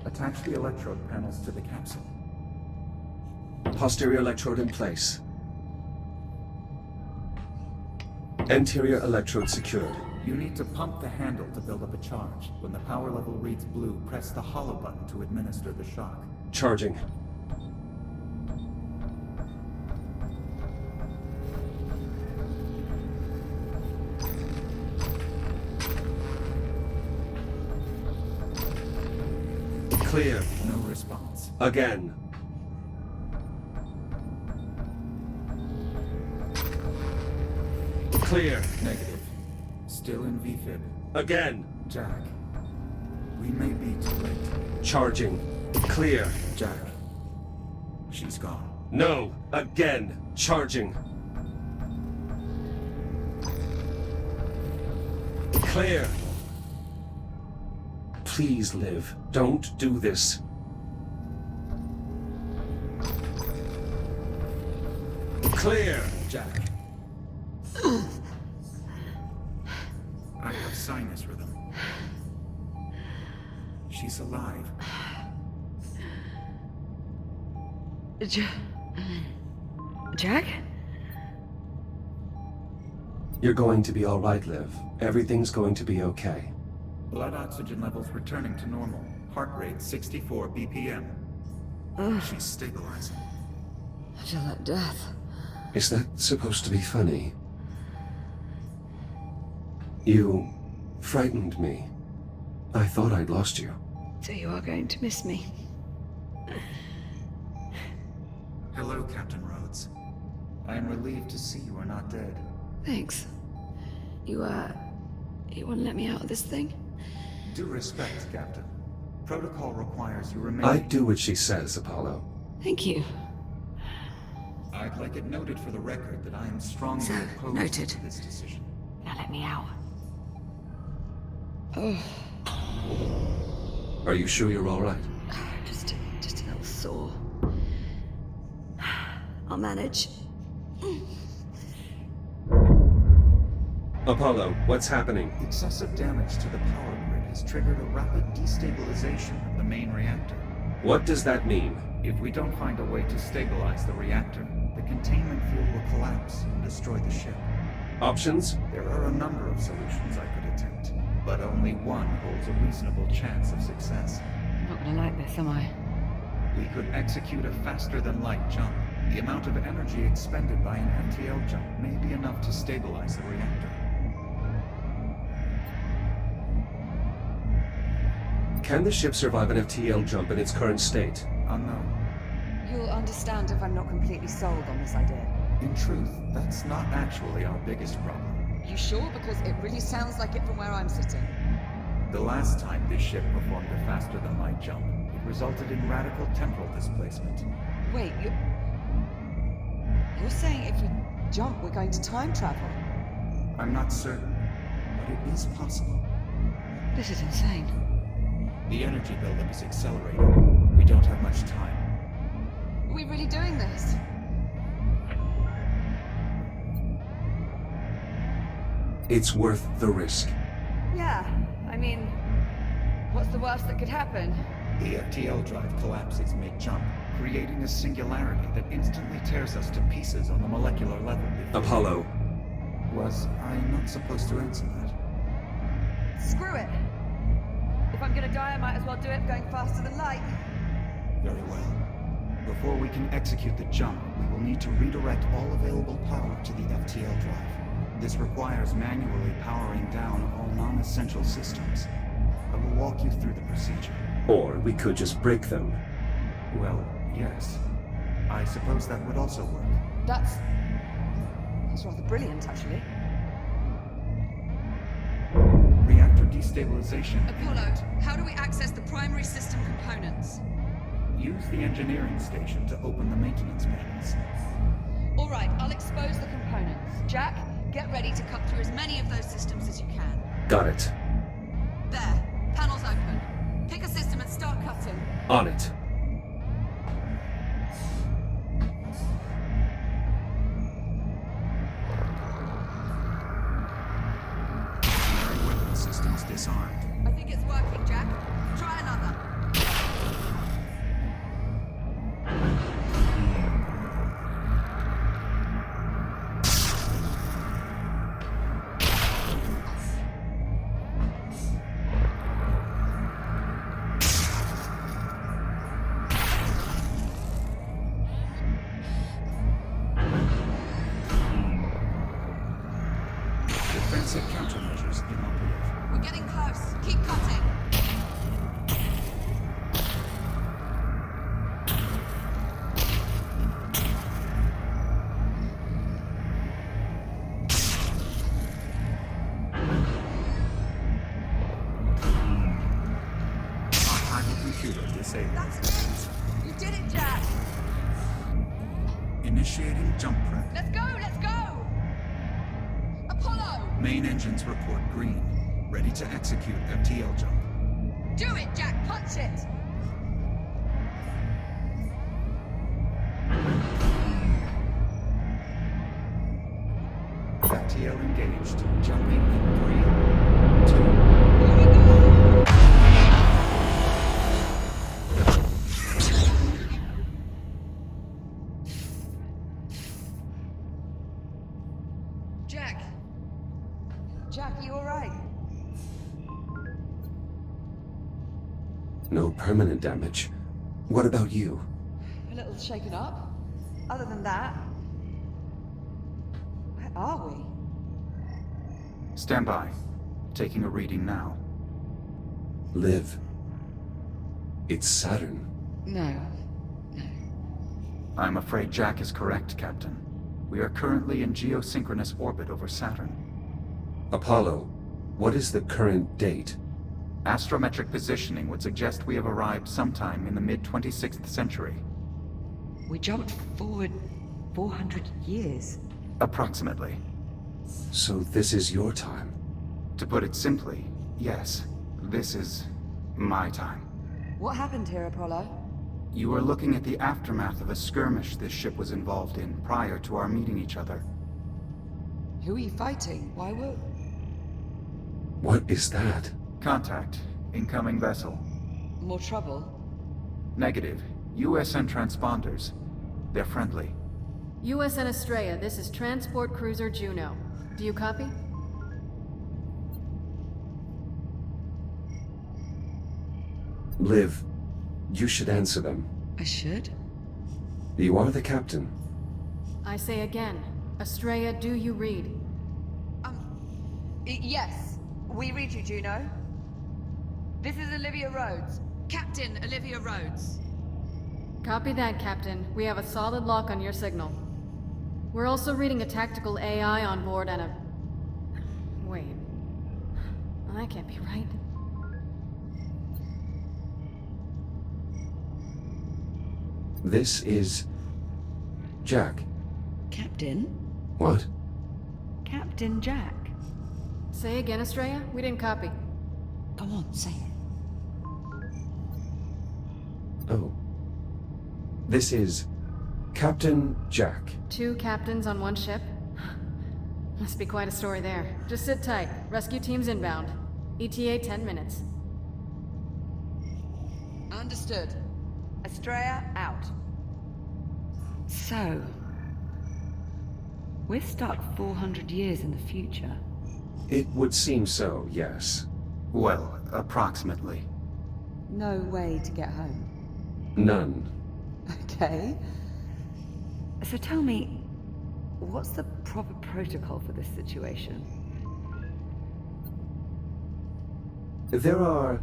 Speaker 4: Attach the electrode panels to the capsule.
Speaker 1: Posterior electrode in place. Anterior electrode secured.
Speaker 4: You need to pump the handle to build up a charge. When the power level reads blue, press the hollow button to administer the shock.
Speaker 1: Charging. Clear.
Speaker 4: No response.
Speaker 1: Again. Clear.
Speaker 4: Negative. Still in VFib.
Speaker 1: Again.
Speaker 4: Jack. We may be too late.
Speaker 1: Charging. Clear.
Speaker 4: Jack. She's gone.
Speaker 1: No. Again. Charging. Clear. Please live. Don't do this. Clear.
Speaker 4: Jack. I have sinus rhythm. She's alive.
Speaker 6: Jack?
Speaker 1: You're going to be all right, Liv. Everything's going to be okay.
Speaker 4: Blood oxygen levels returning to normal. Heart rate 64 BPM. She's stabilizing.
Speaker 6: I feel like death.
Speaker 1: Is that supposed to be funny? You frightened me. I thought I'd lost you.
Speaker 6: So you are going to miss me.
Speaker 4: Hello, Captain Rhodes. I am relieved to see you are not dead.
Speaker 6: Thanks. You want to let me out of this thing?
Speaker 4: Due respect, Captain. Protocol requires you remain...
Speaker 1: I do what she says, Apollo.
Speaker 6: Thank you.
Speaker 4: I'd like it noted for the record that I am strongly
Speaker 6: So,
Speaker 4: opposed
Speaker 6: noted.
Speaker 4: to this decision.
Speaker 6: Now let me out. Oh,
Speaker 1: Are you sure you're all right?
Speaker 6: just a little sore. I'll manage.
Speaker 1: Apollo, what's happening?
Speaker 4: Excessive damage to the power grid has triggered a rapid destabilization of the main reactor.
Speaker 1: What does that mean?
Speaker 4: If we don't find a way to stabilize the reactor, the containment field will collapse and destroy the ship.
Speaker 1: Options?
Speaker 4: There are a number of solutions I could attempt, but only one holds a reasonable chance of success.
Speaker 6: I'm not gonna like this, am I?
Speaker 4: We could execute a faster-than-light jump. The amount of energy expended by an FTL jump may be enough to stabilize the reactor.
Speaker 1: Can the ship survive an FTL jump in its current state?
Speaker 4: Unknown.
Speaker 7: You'll understand if I'm not completely sold on this idea.
Speaker 4: In truth, that's not actually our biggest problem.
Speaker 7: You sure? Because it really sounds like it from where I'm sitting.
Speaker 4: The last time this ship performed a faster-than-light jump, it resulted in radical temporal displacement.
Speaker 7: Wait, you're saying if we jump, we're going to time travel?
Speaker 4: I'm not certain, but it is possible.
Speaker 6: This is insane.
Speaker 4: The energy buildup is accelerating. We don't have much time.
Speaker 7: Are we really doing this?
Speaker 1: It's worth the risk.
Speaker 7: Yeah, I mean, what's the worst that could happen?
Speaker 4: The FTL drive collapses mid-jump, creating a singularity that instantly tears us to pieces on the molecular level.
Speaker 1: Apollo.
Speaker 4: Was I not supposed to answer that?
Speaker 7: Screw it! If I'm gonna die, I might as well do it going faster than light.
Speaker 4: Very well. Before we can execute the jump, we will need to redirect all available power to the FTL drive. This requires manually powering down all non-essential systems. I will walk you through the procedure.
Speaker 1: Or we could just break them.
Speaker 4: Well, yes. I suppose that would also work.
Speaker 7: That's rather brilliant, actually.
Speaker 4: Reactor destabilization.
Speaker 3: Apollo, how do we access the primary system components?
Speaker 4: Use the engineering station to open the maintenance panels.
Speaker 3: All right, I'll expose the components. Jack, get ready to cut through as many of those systems as you can.
Speaker 1: Got it.
Speaker 3: There, panels open. Pick a system and start cutting.
Speaker 1: On it.
Speaker 4: Weapon systems disarmed.
Speaker 3: I think it's working, Jack. Try another.
Speaker 4: Defensive countermeasures inoperative.
Speaker 3: We're getting close. Keep cutting.
Speaker 4: Initiating jump prep.
Speaker 7: Let's go! Let's go! Apollo!
Speaker 4: Main engines report green. Ready to execute FTL jump.
Speaker 7: Do it, Jack! Punch it!
Speaker 4: FTL engaged. Jumping in 3, 2.
Speaker 7: Here we go! Jack! Jack, are you alright?
Speaker 1: No permanent damage. What about you?
Speaker 7: A little shaken up. Other than that... Where are we?
Speaker 4: Stand by. Taking a reading now.
Speaker 1: Liv. It's Saturn.
Speaker 7: No.
Speaker 4: I'm afraid Jack is correct, Captain. We are currently in geosynchronous orbit over Saturn.
Speaker 1: Apollo, what is the current date?
Speaker 4: Astrometric positioning would suggest we have arrived sometime in the mid-26th century.
Speaker 8: We jumped forward 400 years.
Speaker 4: Approximately.
Speaker 1: So this is your time.
Speaker 4: To put it simply, yes. This is my time.
Speaker 7: What happened here, Apollo?
Speaker 4: You are looking at the aftermath of a skirmish this ship was involved in prior to our meeting each other.
Speaker 7: Who are you fighting? Why were...
Speaker 1: What is that?
Speaker 4: Contact. Incoming vessel.
Speaker 7: More trouble?
Speaker 4: Negative. USN transponders. They're friendly.
Speaker 5: USN Estrella, this is Transport Cruiser Juno. Do you copy?
Speaker 1: Liv, you should answer them.
Speaker 8: I should?
Speaker 1: You are the captain.
Speaker 5: I say again, Estrella, do you read?
Speaker 7: Yes. We read you, Juno. This is Olivia Rhodes.
Speaker 3: Captain Olivia Rhodes.
Speaker 5: Copy that, Captain. We have a solid lock on your signal. We're also reading a tactical AI on board and a... Wait. That can't be right.
Speaker 1: This is... Jack.
Speaker 8: Captain?
Speaker 1: What?
Speaker 8: Captain Jack.
Speaker 5: Say again, Estrella? We didn't copy.
Speaker 8: Go on, say it.
Speaker 1: Oh. This is... Captain Jack.
Speaker 5: 2 captains on 1 ship? Must be quite a story there. Just sit tight. Rescue team's inbound. ETA 10 minutes.
Speaker 7: Understood. Estrella out.
Speaker 8: So... we're stuck 400 years in the future.
Speaker 1: It would seem so, yes.
Speaker 4: Well, approximately.
Speaker 8: No way to get home.
Speaker 1: None.
Speaker 8: Okay. So tell me, what's the proper protocol for this situation?
Speaker 1: There are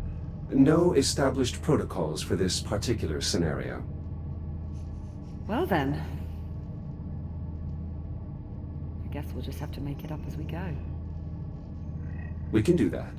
Speaker 1: no established protocols for this particular scenario.
Speaker 8: Well then... I guess we'll just have to make it up as we go.
Speaker 1: We can do that.